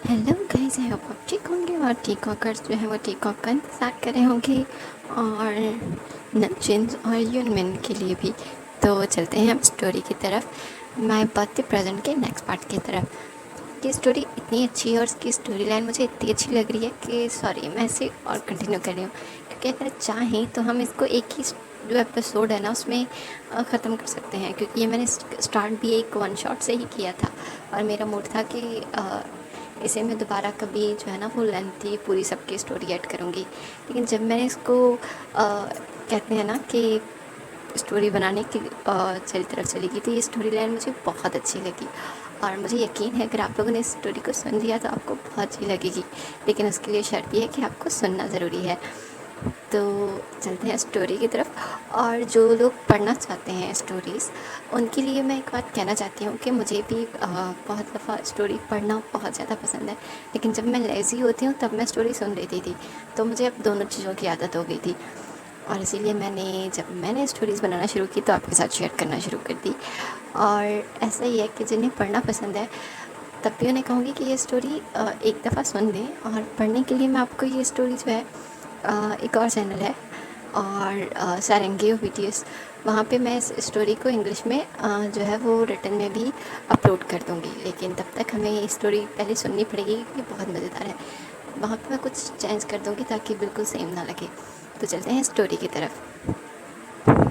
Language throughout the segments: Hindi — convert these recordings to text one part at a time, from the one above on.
हेलो गाइस, आई होप आप ठीक होंगे और ठीक होकर जो है वो ठीक होकर इंतज़ार कर रहे होंगे और नमचीन और यूनमिन के लिए भी। तो चलते हैं हम स्टोरी की तरफ, माय बर्थडे प्रेजेंट के नेक्स्ट पार्ट की तरफ। ये स्टोरी इतनी अच्छी है और इसकी स्टोरी लाइन मुझे इतनी अच्छी लग रही है कि सॉरी मैं इसे और कंटिन्यू कर रही हूँ, क्योंकि अगर चाहें तो हम इसको एक ही जो एपिसोड है ना उसमें ख़त्म कर सकते हैं, क्योंकि ये मैंने स्टार्ट भी एक वन शॉट से ही किया था और मेरा मूड था कि इसे मैं दोबारा कभी जो है ना वो लेंथी पूरी सबकी स्टोरी ऐड करूँगी। लेकिन जब मैंने इसको कहते हैं ना कि स्टोरी बनाने की चली तरफ चली गई, तो ये स्टोरी लाइन मुझे बहुत अच्छी लगी और मुझे यकीन है अगर आप लोगों ने इस स्टोरी को सुन लिया तो आपको बहुत अच्छी लगेगी। लेकिन उसके लिए शर्त ये है कि आपको सुनना ज़रूरी है। तो चलते हैं स्टोरी की तरफ। और जो लोग पढ़ना चाहते हैं स्टोरीज़, उनके लिए मैं एक बात कहना चाहती हूँ कि मुझे भी बहुत दफ़ा स्टोरी पढ़ना बहुत ज़्यादा पसंद है, लेकिन जब मैं लेज़ी होती हूँ तब मैं स्टोरी सुन लेती थी। तो मुझे अब दोनों चीज़ों की आदत हो गई थी और इसीलिए जब मैंने स्टोरीज़ बनाना शुरू की तो आपके साथ शेयर करना शुरू कर दी। और ऐसा ही है कि जिन्हें पढ़ना पसंद है तब भी उन्हें कहूँगी कि ये स्टोरी एक दफ़ा सुन लें। और पढ़ने के लिए मैं आपको ये स्टोरी जो है एक और चैनल है और सारंगी वीडियोस, वहाँ पे मैं इस स्टोरी को इंग्लिश में जो है वो रिटन में भी अपलोड कर दूँगी। लेकिन तब तक हमें ये स्टोरी पहले सुननी पड़ेगी क्योंकि बहुत मज़ेदार है। वहाँ पे मैं कुछ चेंज कर दूँगी ताकि बिल्कुल सेम ना लगे। तो चलते हैं स्टोरी की तरफ।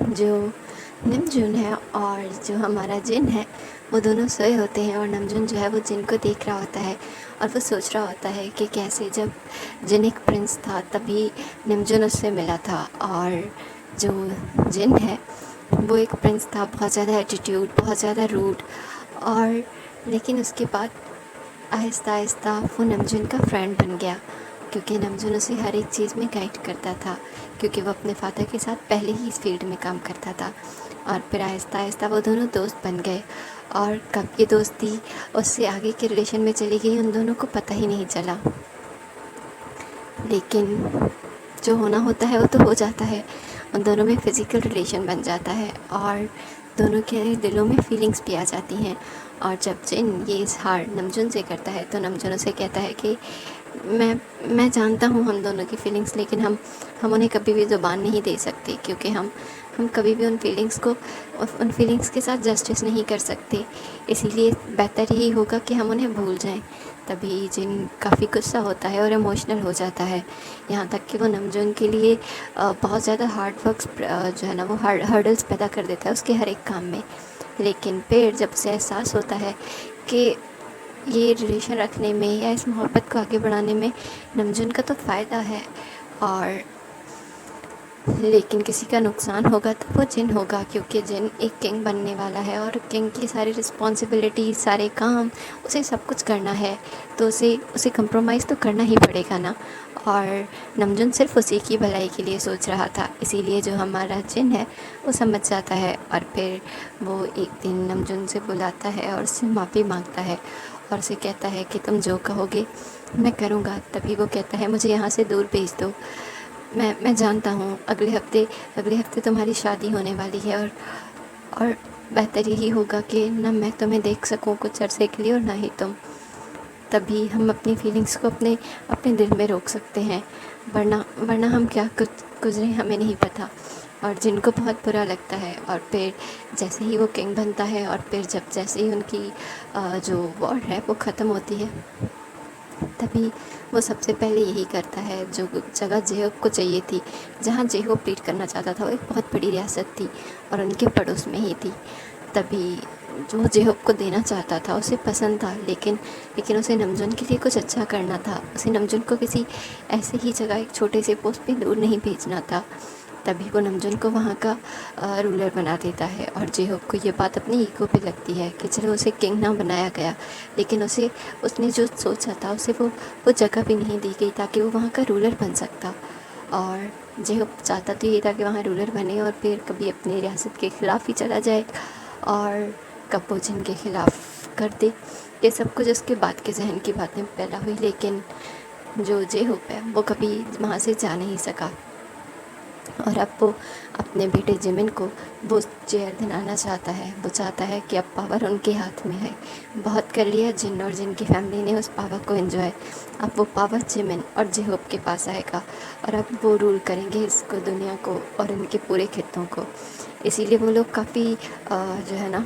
जो नमजून है और जो हमारा जिन है वो दोनों सोए होते हैं और नमजून जो है वो जिन को देख रहा होता है और वो सोच रहा होता है कि कैसे जब जिन एक प्रिंस था तभी नमजून उससे मिला था। और जो जिन है वो एक प्रिंस था, बहुत ज़्यादा एटीट्यूड, बहुत ज़्यादा रूड। और लेकिन उसके बाद आहिस्ता आहिस्ता वो नमजून का फ्रेंड बन गया, क्योंकि नमजून उसे हर एक चीज़ में गाइड करता था, क्योंकि वो अपने फादर के साथ पहले ही इस फील्ड में काम करता था। और फिर आहिस्ता आहिस्ता वो दोनों दोस्त बन गए और कब ये दोस्ती उससे आगे के रिलेशन में चली गई उन दोनों को पता ही नहीं चला। लेकिन जो होना होता है वो तो हो जाता है, उन दोनों में फ़िज़िकल रिलेशन बन जाता है और दोनों के दिलों में फीलिंग्स भी आ जाती हैं। और जब जिन ये इज़हार नमजून से करता है तो नमजून उसे कहता है कि मैं जानता हूँ हम दोनों की फ़ीलिंग्स, लेकिन हम उन्हें कभी भी ज़ुबान नहीं दे सकते, क्योंकि हम कभी भी उन फीलिंग्स के साथ जस्टिस नहीं कर सकते। इसीलिए बेहतर यही होगा कि हम उन्हें भूल जाएं। तभी जिन काफ़ी गुस्सा होता है और इमोशनल हो जाता है, यहाँ तक कि वो नमजून के लिए बहुत ज़्यादा हार्ड वर्क्स जो है ना वो हर्डल्स पैदा कर देता है उसके हर एक काम में। लेकिन फिर जब उसे एहसास होता है कि ये रिलेशन रखने में या इस मोहब्बत को आगे बढ़ाने में नमजून का तो फ़ायदा है, और लेकिन किसी का नुकसान होगा तो वो जिन होगा, क्योंकि जिन एक किंग बनने वाला है और किंग की सारी रिस्पॉन्सिबिलिटी, सारे काम उसे सब कुछ करना है, तो उसे उसे कंप्रोमाइज़ तो करना ही पड़ेगा ना। और नमजून सिर्फ उसी की भलाई के लिए सोच रहा था, इसीलिए जो हमारा जिन है वो समझ जाता है और फिर वो एक दिन नमजून से बुलाता है और उससे माफ़ी मांगता है और उसे कहता है कि तुम जो कहोगे मैं करूँगा। तभी वो कहता है मुझे यहाँ से दूर भेज दो, मैं जानता हूँ अगले हफ्ते तुम्हारी शादी होने वाली है और बेहतर यही होगा कि ना मैं तुम्हें देख सकूँ कुछ अरसे के लिए और ना ही तुम। तभी हम अपनी फीलिंग्स को अपने अपने दिल में रोक सकते हैं, वरना वरना हम क्या कुछ गुजरे हमें नहीं पता। और जिनको बहुत बुरा लगता है और फिर जैसे ही वो किंग बनता है और फिर जैसे ही उनकी जो वॉर है वो ख़त्म होती है, तभी वो सबसे पहले यही करता है जो जगह जेहोब को चाहिए थी, जहाँ जेहोब लीड करना चाहता था, वो एक बहुत बड़ी रियासत थी और उनके पड़ोस में ही थी। तभी जो जेहोब को देना चाहता था उसे पसंद था, लेकिन उसे नमजून के लिए कुछ अच्छा करना था, उसे नमजून को किसी ऐसे ही जगह एक छोटे से पोस्ट पे दूर नहीं भेजना था। तभी वो नमजून को वहाँ का रूलर बना देता है और जेहोब को ये बात अपनी ईगो पे लगती है कि चलो उसे किंग ना बनाया गया, लेकिन उसने जो सोचा था उसे वो जगह भी नहीं दी गई ताकि वो वहाँ का रूलर बन सकता। और जेहोब चाहता तो ये था कि वहाँ रूलर बने और फिर कभी अपनी रियासत के ख़िलाफ़ ही चला जाए और कब वो जिनके ख़िलाफ़ कर दे। ये सब कुछ उसके बाद के जहन की बातें पैदा हुई, लेकिन जो जेहोब है वो कभी वहाँ से जा नहीं सका। और अब वो अपने बेटे जिमिन को वो चेयर दिलाना चाहता है। वो चाहता है कि अब पावर उनके हाथ में है। बहुत कर लिया जिन और जिन की फैमिली ने उस पावर को एंजॉय। अब वो पावर जिमिन और जेहोप के पास आएगा और अब वो रूल करेंगे इसको, दुनिया को और इनके पूरे खित्तों को। इसीलिए वो लोग काफ़ी जो है ना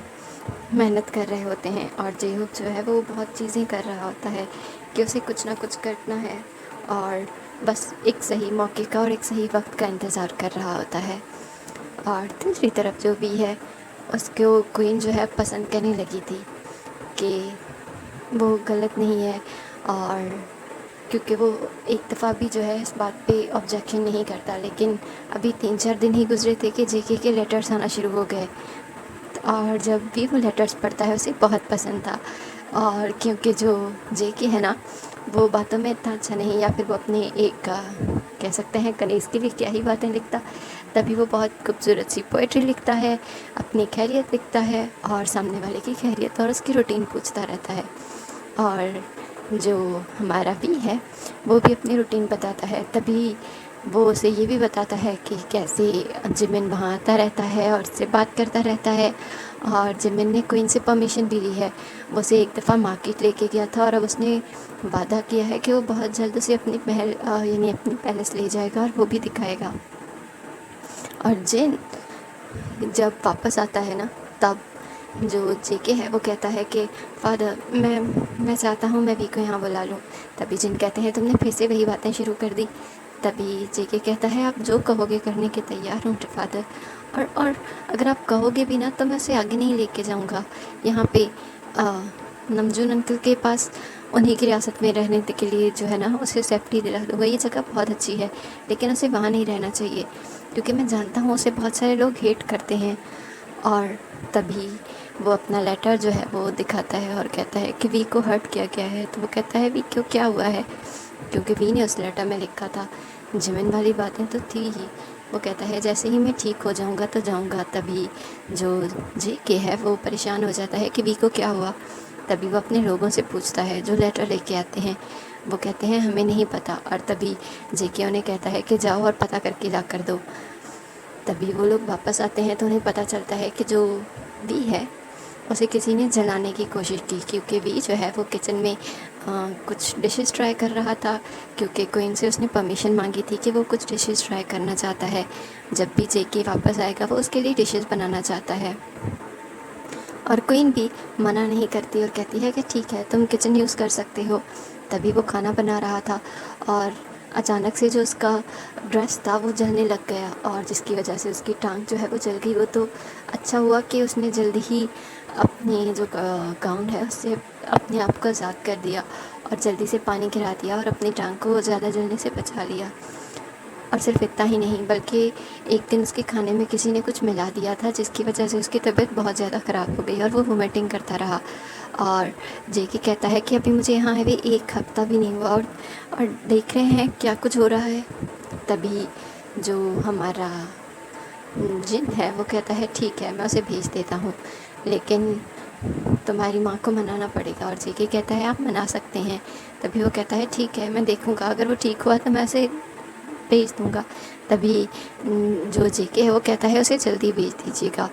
मेहनत कर रहे होते हैं और जेहोप जो है वो बहुत चीज़ें कर रहा होता है कि उसे कुछ ना कुछ करना है और बस एक सही मौके का और एक सही वक्त का इंतज़ार कर रहा होता है। और दूसरी तरफ जो भी है उसको क्वीन जो है पसंद करने लगी थी कि वो गलत नहीं है, और क्योंकि वो एक दफ़ा भी जो है इस बात पे ऑब्जेक्शन नहीं करता। लेकिन अभी 3-4 दिन ही गुजरे थे कि जेके के लेटर्स आना शुरू हो गए और जब भी वो लेटर्स पढ़ता है उसे बहुत पसंद था। और क्योंकि जो जेके है ना वो बातों में इतना अच्छा नहीं, या फिर वो अपने एक कह सकते हैं कनीज़ के लिए क्या ही बातें लिखता, तभी वो बहुत खूबसूरत सी पोइट्री लिखता है, अपनी खैरियत लिखता है और सामने वाले की खैरियत और उसकी रूटीन पूछता रहता है। और जो हमारा भी है वो भी अपनी रूटीन बताता है, तभी वो उसे ये भी बताता है कि कैसे जिमिन वहाँ आता रहता है और उससे बात करता रहता है। और जिमिन ने क्वीन से परमिशन भी ली है। वो उसे एक दफ़ा मार्केट लेके गया था और अब उसने वादा किया है कि वो बहुत जल्द उसे अपनी महल यानी अपनी पैलेस ले जाएगा और वो भी दिखाएगा। और जिन जब वापस आता है ना तब जो जेके है वो कहता है कि फादर मैं चाहता हूँ मैं वी को यहाँ बुला लूँ। तभी जिन कहते हैं तुमने फिर से वही बातें शुरू कर दी। तभी जेके कहता है आप जो कहोगे करने के तैयार हूँ फादर, और अगर आप कहोगे भी ना तो मैं उसे आगे नहीं लेके जाऊँगा। यहाँ पे नमजून अंकल के पास उन्हीं की रियासत में रहने के लिए जो है ना उसे सेफ्टी दिला दूँगा। ये जगह बहुत अच्छी है लेकिन उसे वहाँ नहीं रहना चाहिए क्योंकि मैं जानता हूँ उसे बहुत सारे लोग हेट करते हैं। और तभी वो अपना लेटर जो है वो दिखाता है और कहता है कि वी को हर्ट किया गया है। तो वो कहता है वी क्यों, क्या हुआ है, क्योंकि वी ने उस लेटर में लिखा था जिमिन वाली बातें तो थी ही। वो कहता है जैसे ही मैं ठीक हो जाऊंगा तो जाऊंगा। तभी जो जेके है वो परेशान हो जाता है कि वी को क्या हुआ। तभी वो अपने लोगों से पूछता है जो लेटर लेके आते हैं। वो कहते हैं हमें नहीं पता। और तभी जेके उन्हें कहता है कि जाओ और पता करके ला कर दो। तभी वो लोग वापस आते हैं तो उन्हें पता चलता है कि जो वी है उसे किसी ने जलाने की कोशिश की, क्योंकि वी जो है वो किचन में कुछ डिशेस ट्राई कर रहा था। क्योंकि क्वीन से उसने परमिशन मांगी थी कि वो कुछ डिशेस ट्राई करना चाहता है। जब भी जेके वापस आएगा वो उसके लिए डिशेस बनाना चाहता है और क्वीन भी मना नहीं करती और कहती है कि ठीक है तुम किचन यूज़ कर सकते हो। तभी वो खाना बना रहा था और अचानक से जो उसका ड्रेस था वो जलने लग गया और जिसकी वजह से उसकी टांग जो है वो जल गई। वो तो अच्छा हुआ कि उसने जल्दी ही अपनी जो गाउन है उससे अपने आप को आज़ाद कर दिया और जल्दी से पानी गिरा दिया और अपनी टांग को ज़्यादा जलने से बचा लिया। और सिर्फ इतना ही नहीं बल्कि एक दिन उसके खाने में किसी ने कुछ मिला दिया था जिसकी वजह से उसकी तबीयत बहुत ज़्यादा ख़राब हो गई और वो वोमिटिंग करता रहा। और जेके कहता है कि अभी मुझे यहाँ आए 1 हफ़्ता भी नहीं हुआ और देख रहे हैं क्या कुछ हो रहा है। तभी जो हमारा जिन है वो कहता है ठीक है मैं उसे भेज देता हूँ, लेकिन तुम्हारी माँ को मनाना पड़ेगा। और जेके कहता है आप मना सकते हैं। तभी वो कहता है ठीक है मैं देखूँगा, अगर वो ठीक हुआ तो मैं उसे भेज दूँगा। तभी जो जेके है वो कहता है उसे जल्दी भेज दीजिएगा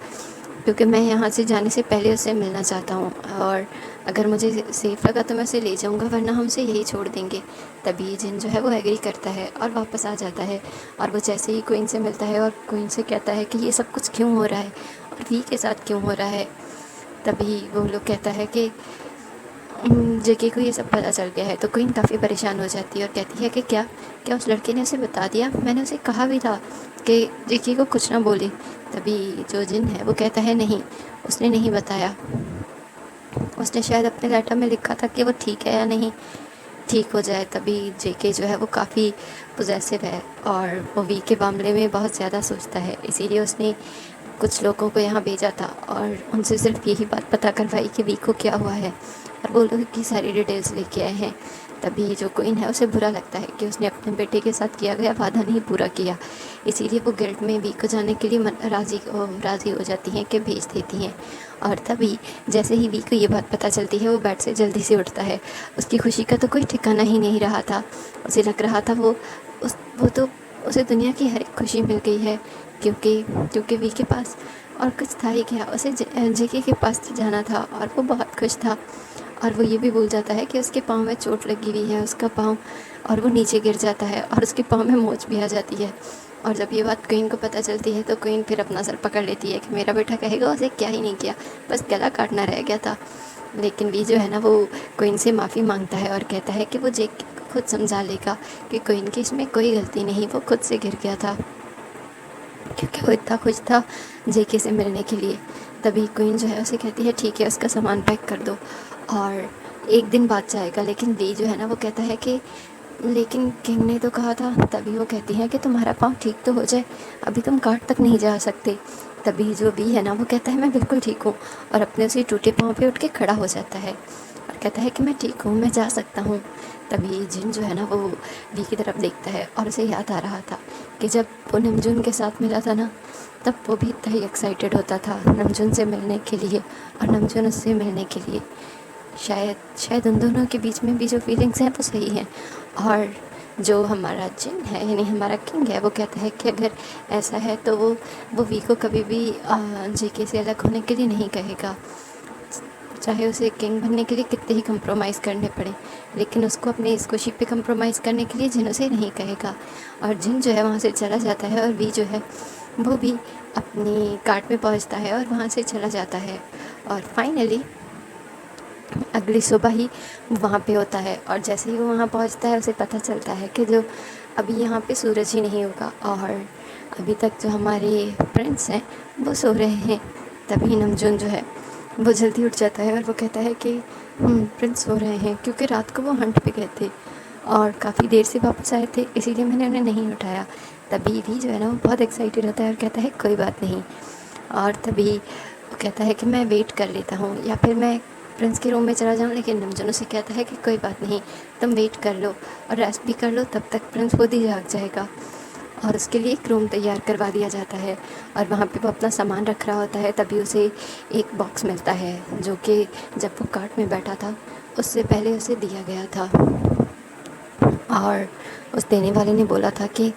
क्योंकि मैं यहाँ से जाने से पहले उससे मिलना चाहता हूँ और अगर मुझे सेफ़ लगा तो मैं उसे ले जाऊँगा वरना हम उसे यही छोड़ देंगे। तभी जिन जो है वो एग्री करता है और वापस आ जाता है और वो जैसे ही क्वीन से मिलता है और क्वीन से कहता है कि ये सब कुछ क्यों हो रहा है और वी के साथ क्यों हो रहा है। तभी वो लोग कहता है कि जेके को ये सब पता चल गया है। तो क्वीन काफ़ी परेशान हो जाती है और कहती है कि क्या क्या उस लड़के ने उसे बता दिया, मैंने उसे कहा भी था कि जेके को कुछ ना बोले। तभी जो जिन है वो कहता है नहीं उसने नहीं बताया, उसने शायद अपने लेटर में लिखा था कि वो ठीक है या नहीं ठीक हो जाए। तभी जेके जो है वो काफ़ी पॉसेसिव है और वो वी के मामले में बहुत ज़्यादा सोचता है, इसीलिए उसने कुछ लोगों को यहाँ भेजा था और उनसे सिर्फ यही बात पता करवाई कि वी को क्या हुआ है और वो लोग की सारी डिटेल्स लेके आए हैं। तभी जो क्वीन है उसे बुरा लगता है कि उसने अपने बेटे के साथ किया गया वादा नहीं पूरा किया, इसीलिए वो गिल्ड में वी को जाने के लिए राज़ी हो जाती हैं कि भेज देती हैं। और तभी जैसे ही वी को ये बात पता चलती है वो बेड से जल्दी से उठता है। उसकी खुशी का तो कोई ठिकाना ही नहीं रहा था। उसे लग रहा था वो तो उसे दुनिया की हर एक खुशी मिल गई है, क्योंकि क्योंकि वी के पास और कुछ था ही क्या, उसे जेके के पास तो जाना था और वो बहुत खुश था। और वो ये भी भूल जाता है कि उसके पाँव में चोट लगी हुई है, उसका पाँव, और वो नीचे गिर जाता है और उसके पाँव में मोच भी आ जाती है। और जब ये बात क्वीन को पता चलती है तो क्वीन फिर अपना सर पकड़ लेती है कि मेरा बेटा कहेगा उसे क्या ही नहीं किया, बस गला काटना रह गया था। लेकिन वी जो है ना, वो क्वीन से माफ़ी मांगता है और कहता है कि वो जेक को खुद समझा लेगा कि क्वीन की इसमें कोई गलती नहीं, वो खुद से गिर गया था, क्योंकि वो इतना खुश था जेके से मिलने के लिए। तभी क्वीन जो है उसे कहती है ठीक है, उसका सामान पैक कर दो और एक दिन बाद जाएगा। लेकिन वी जो है ना, वो कहता है कि लेकिन किंग ने तो कहा था। तभी वो कहती है कि तुम्हारा पाँव ठीक तो हो जाए, अभी तुम काट तक नहीं जा सकते। तभी जो वी है ना, वो कहता है मैं बिल्कुल ठीक हूँ, और अपने उसी टूटे पाँव पे उठ के खड़ा हो जाता है और कहता है कि मैं ठीक हूँ, मैं जा सकता हूँ। तभी जिन जो है ना, वो वी की तरफ देखता है और उसे याद आ रहा था कि जब वो नमजून के साथ मिला था ना, तब वो भी इतना ही एक्साइटेड होता था नमजून से मिलने के लिए और नमजून उससे मिलने के लिए। शायद शायद उन दोनों के बीच में भी जो फीलिंग्स हैं वो सही हैं। और जो हमारा जिन है, यानी हमारा किंग है, वो कहता है कि अगर ऐसा है तो वो वी को कभी भी जेके से अलग होने के लिए नहीं कहेगा, चाहे उसे किंग बनने के लिए कितने ही कंप्रोमाइज़ करने पड़े, लेकिन उसको अपने इस खुशी पे कंप्रोमाइज़ करने के लिए जिन उसे नहीं कहेगा। और जिन जो है वहाँ से चला जाता है और वी जो है वो भी अपनी कार्ट में पहुँचता है और वहाँ से चला जाता है। और फाइनली अगली सुबह ही वहाँ पे होता है, और जैसे ही वो वहाँ पहुँचता है उसे पता चलता है कि जो अभी यहाँ पे सूरज ही नहीं होगा और अभी तक जो हमारे फ्रेंड्स हैं वो सो रहे हैं। तभी नमजून जो है वो जल्दी उठ जाता है और वो कहता है कि प्रिंस सो रहे हैं, क्योंकि रात को वो हंट पे गए थे और काफ़ी देर से वापस आए थे, इसीलिए मैंने उन्हें नहीं उठाया। तभी भी जो है ना, वो बहुत एक्साइटेड होता है और कहता है कोई बात नहीं। और तभी वो कहता है कि मैं वेट कर लेता हूँ या फिर मैं प्रिंस के रूम में चला जाऊँ, लेकिन नमजून उसे कहता है कि कोई बात नहीं, तुम वेट कर लो और रेस्ट भी कर लो, तब तक प्रिंस खुद ही जाग जाएगा। और उसके लिए एक रूम तैयार करवा दिया जाता है और वहाँ पे वो अपना सामान रख रहा होता है। तभी उसे एक बॉक्स मिलता है जो कि जब वो कार्ट में बैठा था उससे पहले उसे दिया गया था। और उस देने वाले ने बोला था कि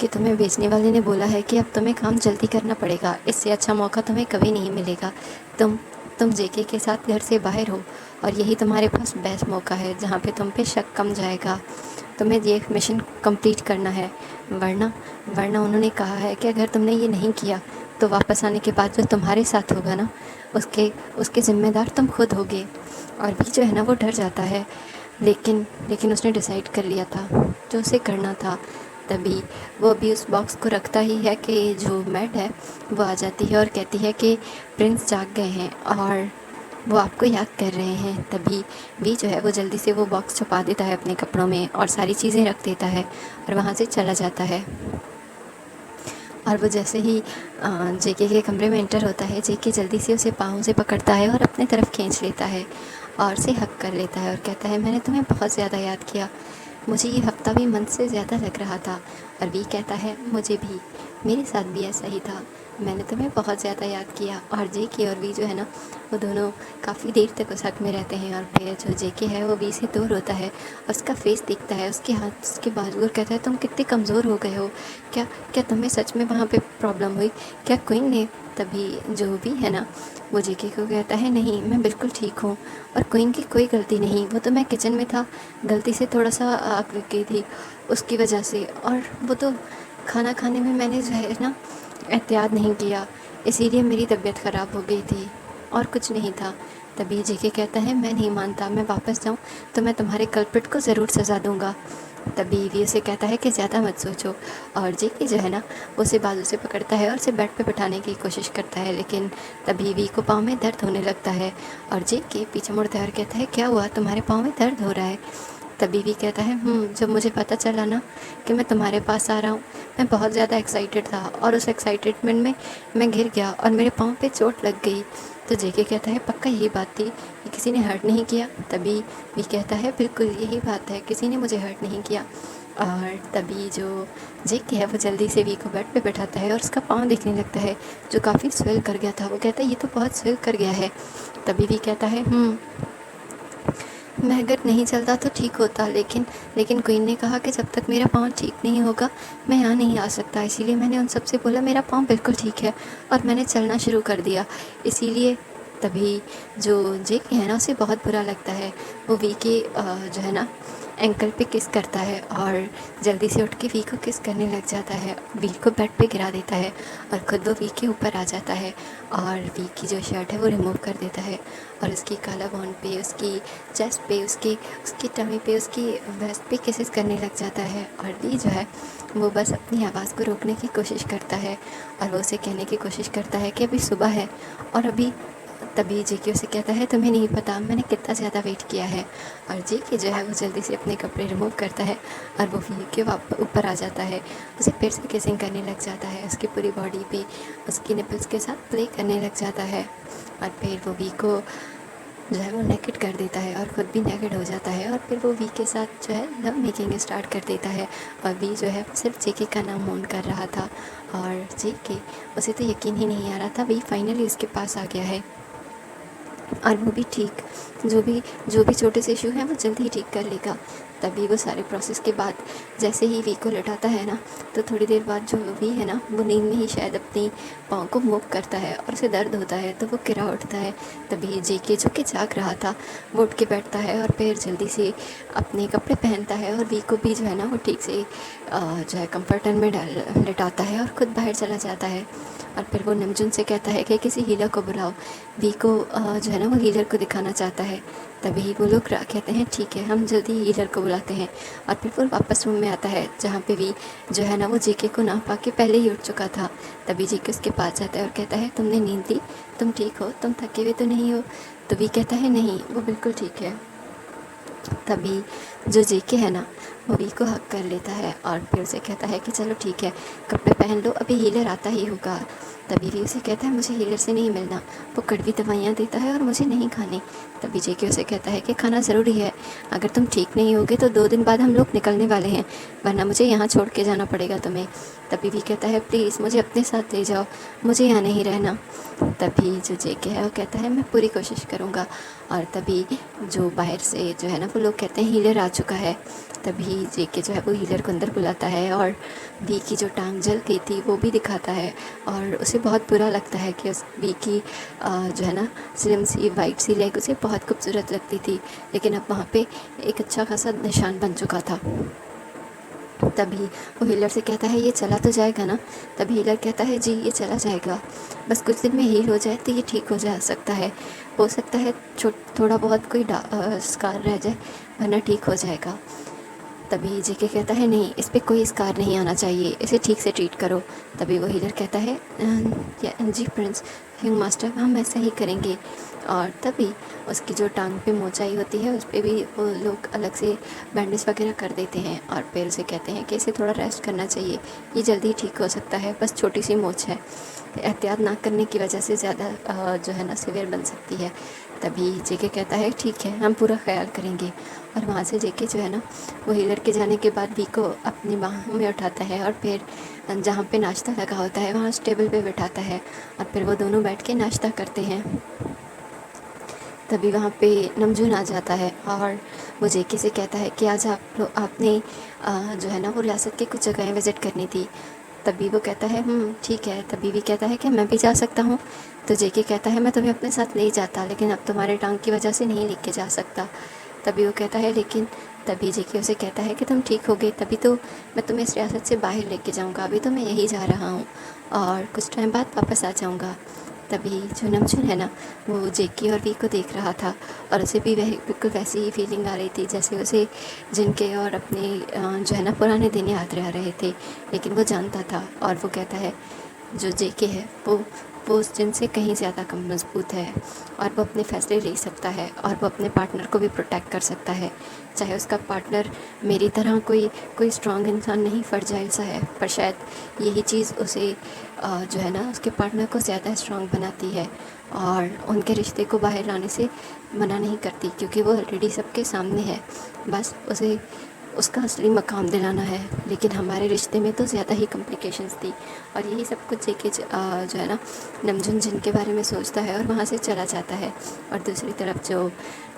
तुम्हें बेचने वाले ने बोला है कि अब तुम्हें काम जल्दी करना पड़ेगा, इससे अच्छा मौका तुम्हें कभी नहीं मिलेगा। तुम जेके के साथ घर से बाहर हो और यही तुम्हारे पास बेस्ट मौका है जहाँ पे तुम पे शक कम जाएगा। तुम्हें ये मिशन कंप्लीट करना है, वरना वरना उन्होंने कहा है कि अगर तुमने ये नहीं किया तो वापस आने के बाद जो तुम्हारे साथ होगा ना, उसके उसके ज़िम्मेदार तुम खुद होगे। और भी जो है ना, वो डर जाता है, लेकिन लेकिन उसने डिसाइड कर लिया था जो उसे करना था। तभी वो अभी उस बॉक्स को रखता ही है कि जो मैड है वो आ जाती है और कहती है कि प्रिंस जाग गए हैं और वो आपको याद कर रहे हैं। तभी भी जो है वो जल्दी से वो बॉक्स छुपा देता है अपने कपड़ों में और सारी चीज़ें रख देता है और वहाँ से चला जाता है। और वो जैसे ही जेके के कमरे में एंटर होता है, जेके जल्दी से उसे पाँव से पकड़ता है और अपने तरफ खींच लेता है और उसे हक कर लेता है और कहता है मैंने तुम्हें बहुत ज़्यादा याद किया, मुझे ये हफ्ता भी मंथ से ज़्यादा लग रहा था। और वी कहता है मुझे भी, मेरे साथ भी ऐसा ही था, मैंने तुम्हें बहुत ज़्यादा याद किया। और जेके और वी जो है ना, वो दोनों काफ़ी देर तक उस हक में रहते हैं। और फिर जो जेके है वो वी से दूर होता है और उसका फेस दिखता है, उसके हाथ, उसके बाजू, और कहता है तुम कितने कमज़ोर हो गए हो, क्या क्या तुम्हें सच में वहाँ पे प्रॉब्लम हुई, क्या क्वीन ने? तभी जो भी है ना, वो जेके को कहता है नहीं, मैं बिल्कुल ठीक हूँ और क्वीन की कोई गलती नहीं, वो तो मैं किचन में था, गलती से थोड़ा सा आग लग गई थी उसकी वजह से, और वो तो खाना खाने में मैंने जो है ना एहतियात नहीं किया, इसीलिए मेरी तबीयत ख़राब हो गई थी और कुछ नहीं था। तभी जेके कहता है मैं नहीं मानता, मैं वापस जाऊँ तो मैं तुम्हारे कल्प्रिट को ज़रूर सज़ा दूँगा। तभी वी उसे कहता है कि ज़्यादा मत सोचो, और जेके जो है ना, उसे बाजू से पकड़ता है और उसे बेड पे बिठाने की कोशिश करता है, लेकिन तभी वी को पाँव में दर्द होने लगता है और जेके पीछे मुड़ता है और कहता है क्या हुआ, तुम्हारे पाँव में दर्द हो रहा है? तभी भी कहता है जब मुझे पता चला ना कि मैं तुम्हारे पास आ रहा हूँ, मैं बहुत ज़्यादा एक्साइटेड था और उस एक्साइटेडमेंट में मैं गिर गया और मेरे पाँव पे चोट लग गई। तो जेके कहता है पक्का यही बात थी कि किसी ने हर्ट नहीं किया? तभी भी कहता है बिल्कुल यही बात है, किसी ने मुझे हर्ट नहीं किया। और तभी जो जेके है वो जल्दी से वी को बेड पे बैठाता है और उसका पाँव दिखने लगता है जो काफ़ी स्वेल कर गया था। वो कहता है ये तो बहुत स्वेल कर गया है। तभी भी कहता है मैं अगर नहीं चलता तो ठीक होता, लेकिन क्वीन ने कहा कि जब तक मेरा पाँव ठीक नहीं होगा मैं यहाँ नहीं आ सकता। इसीलिए मैंने उन सबसे बोला मेरा पाँव बिल्कुल ठीक है, और मैंने चलना शुरू कर दिया। इसीलिए तभी जो जेक है ना उसे बहुत बुरा लगता है। वो वी के जो है ना एंकल पे किस करता है और जल्दी से उठ के वी को किस करने लग जाता है। वी को बेड पे गिरा देता है और ख़ुद वो वी के ऊपर आ जाता है और वी की जो शर्ट है वो रिमूव कर देता है और उसकी काला बॉन पे, उसकी चेस्ट पे, उसकी उसकी टमी पे, उसकी वेस्ट पे किसेस करने लग जाता है। और वी जो है वो बस अपनी आवाज़ को रोकने की कोशिश करता है और वो उसे कहने की कोशिश करता है कि अभी सुबह है और अभी। तभी जेके उसे कहता है तुम्हें नहीं पता मैंने कितना ज़्यादा वेट किया है। और जेके जो है वो जल्दी से अपने कपड़े रिमूव करता है और वो वी के ऊपर आ जाता है, उसे फिर से किसिंग करने लग जाता है, उसकी पूरी बॉडी पे उसकी निपल्स के साथ प्ले करने लग जाता है। और फिर वो वी को जो है वो नेकेड कर देता है और ख़ुद भी नेकेड हो जाता है और फिर वो वी के साथ जो है लव मेकिंग स्टार्ट कर देता है। और वी जो है सिर्फ जेके का नाम मोन कर रहा था और जेके उसे तो यकीन ही नहीं आ रहा था वी फाइनली उसके पास आ गया है और वो भी ठीक जो भी छोटे से इशू हैं वो जल्दी ही ठीक कर लेगा। तभी वो सारे प्रोसेस के बाद जैसे ही वी को लटाता है ना, तो थोड़ी देर बाद जो वी है ना वो नींद में ही शायद अपनी पाँव को मूव करता है और उसे दर्द होता है तो वो गिरा उठता है। तभी जेके जो कि जाग रहा था वो उठ के बैठता है और फिर जल्दी से अपने कपड़े पहनता है और वी को भी जो है ना वो ठीक से जो है कंफर्टर में लिटाता है और ख़ुद बाहर चला जाता है। और फिर वो नमजून से कहता है कि किसी हीलर को बुलाओ, वी को जो है ना वो हीलर को दिखाना चाहता है। तभी वो लोग कहते हैं ठीक है हम जल्दी हीलर को बुलाते हैं। और फिर वो वापस रूम में आता है जहाँ पे वी जो है ना वो जेके को ना पा के पहले ही उठ चुका था। तभी जेके उसके पास जाता है और कहता है तुमने नींद ली, तुम ठीक हो, तुम थके हुए तो नहीं हो। तो वी कहता है नहीं वो बिल्कुल ठीक है। तभी जो जेके है ना वो वी को हक कर लेता है और फिर उसे कहता है कि चलो ठीक है कपड़े पहन लो, अभी हीलर आता ही होगा। तभी वी उसे कहता है मुझे हीलर से नहीं मिलना, वो कड़वी दवाइयाँ देता है और मुझे नहीं खानी। तभी जेके उसे कहता है कि खाना ज़रूरी है, अगर तुम ठीक नहीं होगे तो 2 दिन बाद हम लोग निकलने वाले हैं, वरना मुझे यहाँ छोड़ के जाना पड़ेगा तुम्हें। तभी वी कहता है प्लीज़ मुझे अपने साथ ले जाओ, मुझे यहाँ नहीं रहना। तभी जो जेके है वो कहता है मैं पूरी कोशिश करूँगा। और तभी जो बाहर से जो है ना वो लोग कहते हैं हीलर आ चुका है। तभी जेके जो है वो हीलर को अंदर बुलाता है और वी की जो टांग जल गई थी वो भी दिखाता है और उसे बहुत बुरा लगता है कि उस वी की जो है ना स्लिम सी वाइट सी लेग उसे बहुत खूबसूरत लगती थी, लेकिन अब वहाँ पे एक अच्छा खासा निशान बन चुका था। तभी वो हीलर से कहता है ये चला तो जाएगा ना। तभी हीलर कहता है जी ये चला जाएगा, बस कुछ दिन में हील हो जाए तो ये ठीक हो जा सकता है, हो सकता है थोड़ा बहुत कोई स्कार रह जाए वरना ठीक हो जाएगा। तभी जेके कहता है नहीं इस पर कोई स्कार नहीं आना चाहिए, इसे ठीक से ट्रीट करो। तभी वो हीलर कहता है जी प्रिंस यंग मास्टर हम ऐसा ही करेंगे। और तभी उसकी जो टांग पे मोचाई होती है उस पर भी वो लोग अलग से बैंडेज वगैरह कर देते हैं और फिर उसे कहते हैं कि इसे थोड़ा रेस्ट करना चाहिए, ये जल्दी ठीक हो सकता है, बस छोटी सी मोच है, एहतियात ना करने की वजह से ज़्यादा जो है ना सीवियर बन सकती है। तभी जेके कहता है ठीक है हम पूरा ख्याल करेंगे। और वहाँ से जेके जो है ना वो हीलर के जाने के बाद वी को अपनी बाहों में उठाता है और फिर जहाँ पे नाश्ता लगा होता है वहाँ उस टेबल पे बिठाता है और फिर वो दोनों बैठ के नाश्ता करते हैं। तभी वहाँ पे नमजून आ जाता है और वो जेके से कहता है कि आज आपने जो है ना वो रियासत की कुछ जगहें विज़िट करनी थी। तभी वो कहता है ठीक है। तभी भी कहता है कि मैं भी जा सकता हूँ। तो जेके कहता है मैं तुम्हें अपने साथ ले जाता, लेकिन अब तुम्हारे टांग की वजह से नहीं लेके जा सकता। तभी वो कहता है लेकिन तभी जेके उसे कहता है कि तुम ठीक हो गए तभी तो मैं तुम्हें इस रियासत से बाहर लेके जाऊँगा, अभी तो मैं यहीं जा रहा हूँ और कुछ टाइम बाद वापस आ जाऊँगा। तभी जो नमजून है ना वो जेके और वी को देख रहा था और उसे भी वही बिल्कुल वैसी ही फीलिंग आ रही थी जैसे उसे जिनके और अपने जो है ना पुराने दिन याद रह रहे थे, लेकिन वो जानता था। और वो कहता है जो जेके है वो उस जिन से कहीं ज़्यादा कम मजबूत है और वो अपने फ़ैसले ले सकता है और वो अपने पार्टनर को भी प्रोटेक्ट कर सकता है, चाहे उसका पार्टनर मेरी तरह कोई स्ट्रांग इंसान नहीं फर्जाइल सा है, पर शायद यही चीज़ उसे जो है ना उसके पार्टनर को ज़्यादा स्ट्रांग बनाती है और उनके रिश्ते को बाहर लाने से मना नहीं करती, क्योंकि वो ऑलरेडी सबके सामने है। बस उसका असली मकाम दिलाना है। लेकिन हमारे रिश्ते में तो ज़्यादा ही कॉम्प्लिकेशंस थी। और यही सब कुछ जेके जो है ना नमजून जिन के बारे में सोचता है और वहाँ से चला जाता है। और दूसरी तरफ जो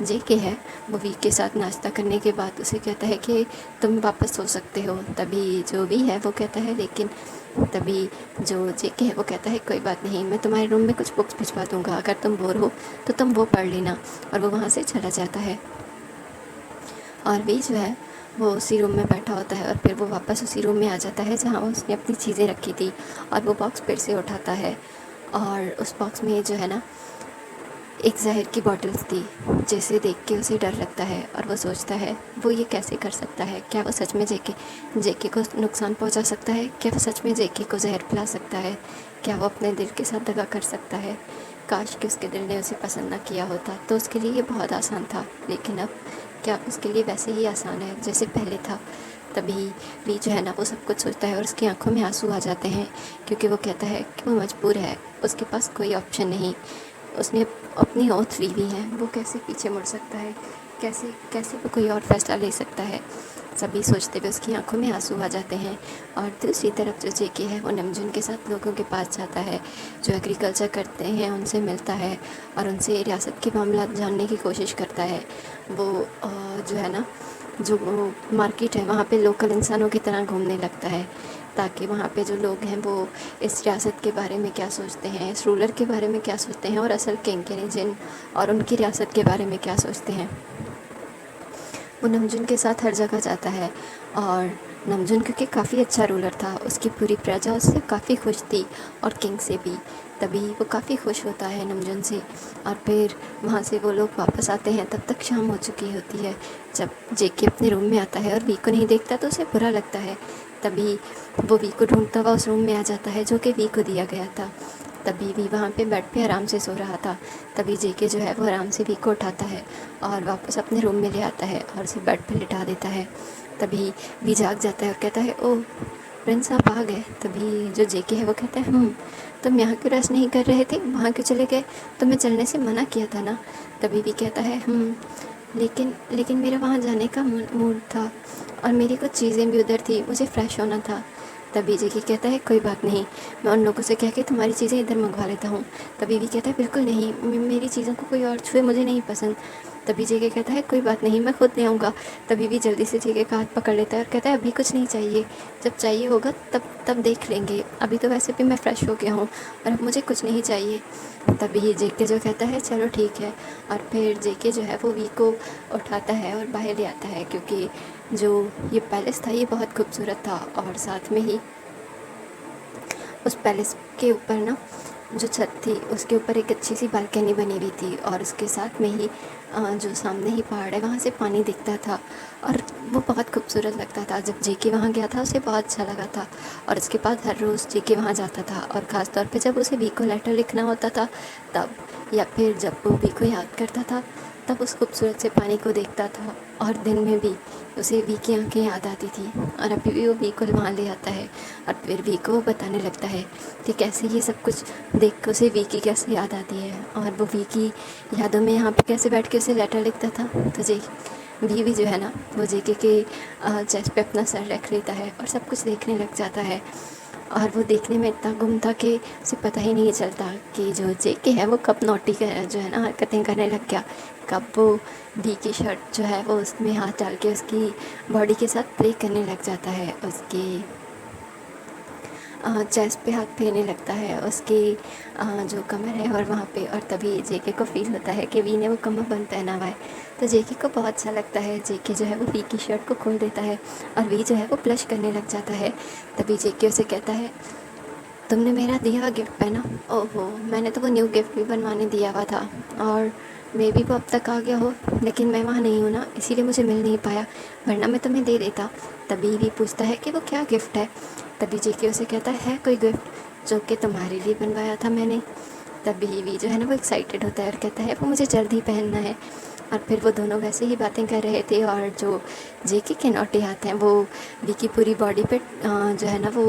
जेके है वो वी के साथ नाश्ता करने के बाद उसे कहता है कि तुम वापस सो सकते हो। तभी जो वी है वो कहता है लेकिन तभी जो जेके है वो कहता है कोई बात नहीं, मैं तुम्हारे रूम में कुछ बुक्स भिजवा दूँगा, अगर तुम बोर हो तो तुम वो पढ़ लेना। और वो वहाँ से चला जाता है। और वी जो है वो उसी रूम में बैठा होता है और फिर वो वापस उसी रूम में आ जाता है जहाँ उसने अपनी चीज़ें रखी थी। और वो बॉक्स फिर से उठाता है और उस बॉक्स में जो है ना एक जहर की बॉटल्स थी, जिसे देख के उसे डर लगता है। और वो सोचता है वो ये कैसे कर सकता है, क्या वो सच में जेके को नुकसान पहुंचा सकता है, क्या वो सच में जेके को जहर पिला सकता है, क्या वो अपने दिल के साथ दगा कर सकता है। काश कि उसके दिल ने उसे पसंद ना किया होता तो उसके लिए ये बहुत आसान था, लेकिन अब क्या उसके लिए वैसे ही आसान है जैसे पहले था। तभी भी जो है ना वो सब कुछ सोचता है और उसकी आंखों में आंसू आ जाते हैं, क्योंकि वो कहता है कि वो मजबूर है, उसके पास कोई ऑप्शन नहीं। उसने अपनी ओथ ली हुई है, वो कैसे पीछे मुड़ सकता है, कैसे कैसे वो कोई और फैसला ले सकता है। सभी सोचते हुए उसकी आंखों में आंसू आ जाते हैं। और दूसरी तरफ जो जेके है वो नमजून के साथ लोगों के पास जाता है जो एग्रीकल्चर करते हैं, उनसे मिलता है और उनसे रियासत के मामला जानने की कोशिश करता है। वो जो है ना जो मार्केट है वहाँ पे लोकल इंसानों की तरह घूमने लगता है, ताकि वहाँ पे जो लोग हैं वो इस रियासत के बारे में क्या सोचते हैं, इस रूलर के बारे में क्या सोचते हैं और असल किंग यानी जिन और उनकी रियासत के बारे में क्या सोचते हैं। वो नमजून के साथ हर जगह जाता है। और नमजून क्योंकि काफ़ी अच्छा रूलर था, उसकी पूरी प्रजा उससे काफ़ी खुश थी और किंग से भी। तभी वो काफ़ी खुश होता है नमजून से। और फिर वहाँ से वो लोग वापस आते हैं, तब तक शाम हो चुकी होती है। जब जेके अपने रूम में आता है और वी को नहीं देखता तो उसे बुरा लगता है। तभी वो वी को ढूंढता हुआ उस रूम में आ जाता है जो कि वी को दिया गया था। तभी वी वहाँ पे बेड पे आराम से सो रहा था। तभी जेके जो है वो आराम से वी को उठाता है और वापस अपने रूम में ले आता है और उसे बेड पे लिटा देता है। तभी वी जाग जाता है और कहता है ओह प्रिंस आप आ गए। तभी जो जेके है वो कहता है तुम यहाँ क्यों रेस्ट नहीं कर रहे थे, वहाँ क्यों चले गए, तुम्हें चलने से मना किया था ना। तभी वी कहता है लेकिन लेकिन मेरा वहाँ जाने का मूड था और मेरी कुछ चीज़ें भी उधर थी, मुझे फ़्रेश होना था। तभी जेके कहता है कोई बात नहीं, मैं उन लोगों से कह के तुम्हारी चीज़ें इधर मंगवा लेता हूँ। तभी वी कहता है बिल्कुल नहीं, मेरी चीज़ों को कोई और छुए, मुझे नहीं पसंद। तभी जेके कहता है कोई बात नहीं, मैं खुद ले आऊँगा। तभी भी जल्दी से जेके का हाथ पकड़ लेता है और कहता है अभी कुछ नहीं चाहिए, जब चाहिए होगा तब तब देख लेंगे, अभी तो वैसे भी मैं फ़्रेश हो गया हूँ और अब मुझे कुछ नहीं चाहिए। तभी जेके जो कहता है चलो ठीक है। और फिर जेके जो है वो वी को उठाता है और बाहर ले आता है, क्योंकि जो ये पैलेस था ये बहुत खूबसूरत था। और साथ में ही उस पैलेस के ऊपर ना जो छत थी उसके ऊपर एक अच्छी सी बालकनी बनी हुई थी और उसके साथ में ही जो सामने ही पहाड़ है वहाँ से पानी दिखता था और वो बहुत खूबसूरत लगता था। जब जेके वहाँ गया था उसे बहुत अच्छा लगा था और उसके बाद हर रोज़ जेके वहाँ जाता था। और ख़ास तौर पे जब उसे वी को लेटर लिखना होता था तब, या फिर जब वो वी को याद करता था तब उस खूबसूरत से पानी को देखता था। और दिन में भी उसे वी की आंखें याद आती थी और अभी भी वो वी को वहाँ ले आता है और फिर वी को बताने लगता है कि कैसे ये सब कुछ देख के उसे वी की कैसे याद आती है और वो वी की यादों में यहाँ पे कैसे बैठ के उसे लेटर लिखता था। तो वी भी जो है ना वो जेके के चेस्ट पे अपना सर रख लेता है और सब कुछ देखने लग जाता है। और वो देखने में इतना गुम था कि उसे पता ही नहीं चलता कि जो जेके है वो कब नोटी जो है ना हरकतें करने लग गया, कब वो वी की शर्ट जो है वो उसमें हाथ डाल के उसकी बॉडी के साथ प्ले करने लग जाता है, उसकी चेस्ट पे हाथ फेरने लगता है, उसकी जो कमर है और वहाँ पे। और तभी जेके को फील होता है कि वी ने वो कमरबंद पहना हुआ है। तो जेके को बहुत अच्छा लगता है। जेके जो है वो वी की शर्ट को खोल देता है और वी जो है वो ब्लश करने लग जाता है। तभी जेके उसे कहता है तुमने मेरा दिया हुआ गिफ्ट पहना। ओहो, मैंने तो वो न्यू गिफ्ट भी बनवाने दिया हुआ था और मे भी वो अब तक आ गया हो, लेकिन मैं वहाँ नहीं हूँ ना, इसीलिए मुझे मिल नहीं पाया, वरना मैं तुम्हें दे देता। तभी भी पूछता है कि वो क्या गिफ्ट है। तभी जेके उसे कहता है कोई गिफ्ट जो कि तुम्हारे लिए बनवाया था मैंने। तभी भी जो है ना वो एक्साइटेड होता है और कहता है वो मुझे जल्द ही पहनना है। और फिर वो दोनों वैसे ही बातें कर रहे थे, और जो जेके के नौटे हाथ हैं वो वी की पूरी बॉडी पे जो है ना वो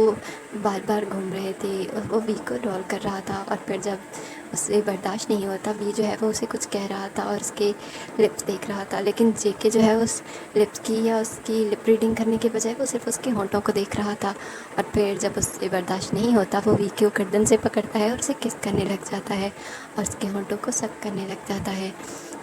बार बार घूम रहे थे, और वो वी को रोल कर रहा था। और फिर जब उससे बर्दाश्त नहीं होता, वी जो है वो उसे कुछ कह रहा था और उसके लिप्स देख रहा था, लेकिन जेके जो है उस लिप्स की या उसकी लिप रीडिंग करने के बजाय वो सिर्फ उसके होंठों को देख रहा था। और फिर जब उससे बर्दाश्त नहीं होता, वो वी को गर्दन से पकड़ता है और उसे किस करने लग जाता है और उसके होंठों को सक करने लग जाता है।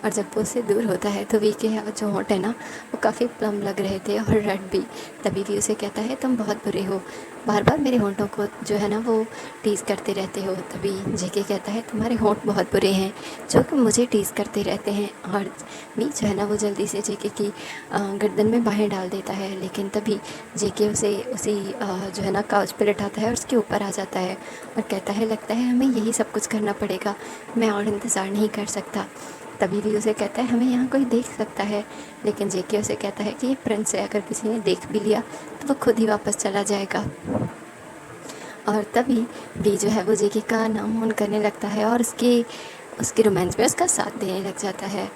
और जब वो उससे दूर होता है तो वी के जो होंठ है ना वो काफ़ी प्लम लग रहे थे और रेड भी। तभी वी उसे कहता है, तुम बहुत बुरे हो, बार बार मेरे होंठों को जो है ना वो टीज़ करते रहते हो। तभी जेके कहता है, तुम्हारे होंठ बहुत बुरे हैं जो कि मुझे टीज़ करते रहते हैं। और वी जो है ना वो जल्दी से जेके की गर्दन में बाहें डाल देता है, लेकिन तभी जेके उसे उसी जो है ना काउच पर लिटाता है और उसके ऊपर आ जाता है और कहता है, लगता है हमें यही सब कुछ करना पड़ेगा, मैं और इंतज़ार नहीं कर सकता। तभी भी उसे कहता है, हमें यहाँ कोई देख सकता है, लेकिन जेके उसे कहता है कि ये प्रिंस है, अगर किसी ने देख भी लिया तो वो खुद ही वापस चला जाएगा। और तभी वी जो है वो जेके का नाम ऑन करने लगता है और उसके रोमांस में उसका साथ देने लग जाता है।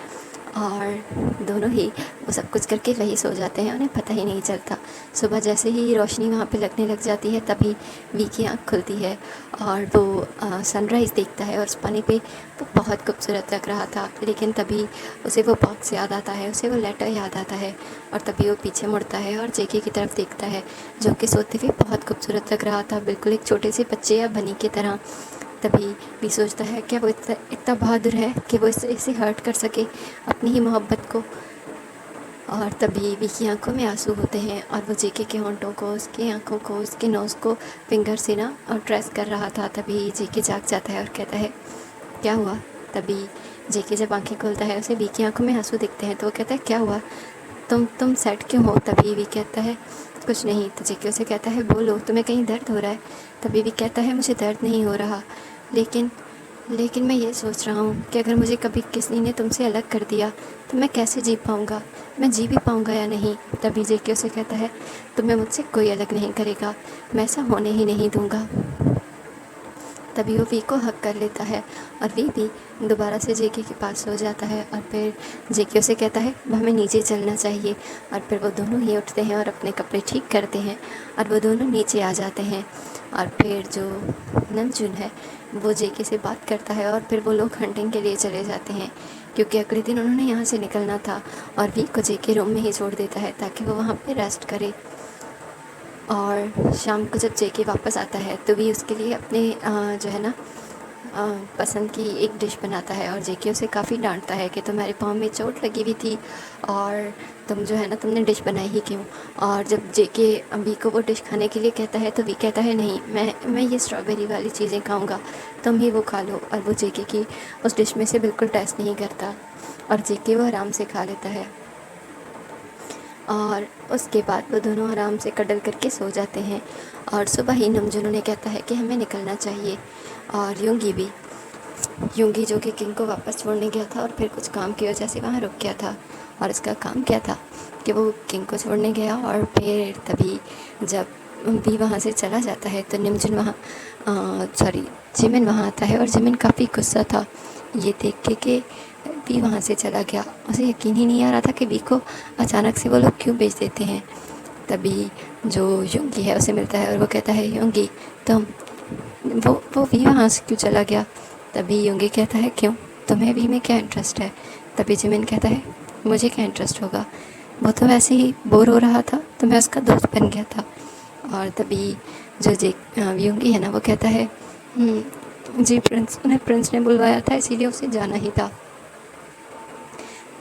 और दोनों ही वो सब कुछ करके वही सो जाते हैं, उन्हें पता ही नहीं चलता। सुबह जैसे ही रोशनी वहाँ पे लगने लग जाती है, तभी वी की आँख खुलती है और वो सनराइज़ देखता है और उस पानी पे वो बहुत खूबसूरत लग रहा था। लेकिन तभी उसे वो बॉक्स याद आता है, उसे वो लेटर याद आता है, और तभी वो पीछे मुड़ता है और जेके की तरफ देखता है, जो कि सोते हुए बहुत खूबसूरत लग रहा था, बिल्कुल एक छोटे से बच्चे या बनी की तरह। तभी भी सोचता है, क्या वो इतना इतना बहादुर है कि वो इसे हर्ट कर सके, अपनी ही मोहब्बत को। और तभी वी की आंखों में आंसू होते हैं और वो जेके के होंठों को, उसकी आंखों को, उसके नोज़ को फिंगर से ना और ट्रेस कर रहा था। तभी जेके जाग जाता है और कहता है, क्या हुआ। तभी जेके जब आंखें खोलता है, उसे वी की आंखों में आंसू दिखते हैं, तो वो कहता है, क्या हुआ, तुम सैड क्यों हो। तभी वी कहता है, कुछ नहीं। तो जेके उसे कहता है, बोलो, तुम्हें कहीं दर्द हो रहा है। तभी वी कहता है, मुझे दर्द नहीं हो रहा, लेकिन लेकिन मैं ये सोच रहा हूँ कि अगर मुझे कभी किसी ने तुमसे अलग कर दिया तो मैं कैसे जी पाऊँगा, मैं जी भी पाऊँगा या नहीं। तभी जेके उसे कहता है, तुम्हें मुझसे कोई अलग नहीं करेगा, मैं ऐसा होने ही नहीं दूँगा। तभी वो वी को हक कर लेता है और वी भी दोबारा से जेके के पास सो जाता है। और फिर जेके उसे कहता है, अब हमें नीचे चलना चाहिए। और फिर वो दोनों ही उठते हैं और अपने कपड़े ठीक करते हैं और वो दोनों नीचे आ जाते हैं। और फिर जो नमजुन है वो जेके से बात करता है और फिर वो लोग हंटिंग के लिए चले जाते हैं, क्योंकि अगले दिन उन्होंने यहाँ से निकलना था। और वी को जेके रूम में ही छोड़ देता है ताकि वो वहाँ पे रेस्ट करे। और शाम को जब जेके वापस आता है तो भी उसके लिए अपने जो है ना पसंद की एक डिश बनाता है, और जेके उसे काफ़ी डांटता है कि तुम्हारे पाँव में चोट लगी हुई थी और तुम जो है ना तुमने डिश बनाई ही क्यों। और जब जेके वी को वो डिश खाने के लिए कहता है तो वी कहता है, नहीं, मैं ये स्ट्रॉबेरी वाली चीज़ें खाऊंगा, तुम ही वो खा लो। और वो जेके की उस डिश में से बिल्कुल टेस्ट नहीं करता और जेके वो आराम से खा लेता है। और उसके बाद वो दोनों आराम से कडल करके सो जाते हैं। और सुबह ही नमजुन उन्हें कहता है कि हमें निकलना चाहिए। और यूंगी जो कि किंग को वापस छोड़ने गया था और फिर कुछ काम की वजह से वहाँ रुक गया था। और इसका काम क्या था कि वो किंग को छोड़ने गया, और फिर तभी जब भी वहाँ से चला जाता है तो निमजुन वहाँ जिमिन वहाँ आता है और जिमिन काफ़ी गुस्सा था ये देख के कि वी वहाँ से चला गया। उसे यकीन ही नहीं आ रहा था कि वी को अचानक से वो लोग क्यों भेज देते हैं। तभी जो योंगी है उसे मिलता है और वो कहता है, योंगी तुम वो वी वहाँ से क्यों चला गया। तभी योंगी कहता है, क्यों, तुम्हें वी में क्या इंटरेस्ट है। तभी जिमिन कहता है, मुझे क्या इंटरेस्ट होगा, वो तो वैसे ही बोर हो रहा था तो मैं उसका दोस्त बन गया था। और तभी जो योंगी है ना वो कहता है, जी उन्हें प्रिंस ने बुलवाया था, इसीलिए उसे जाना ही था।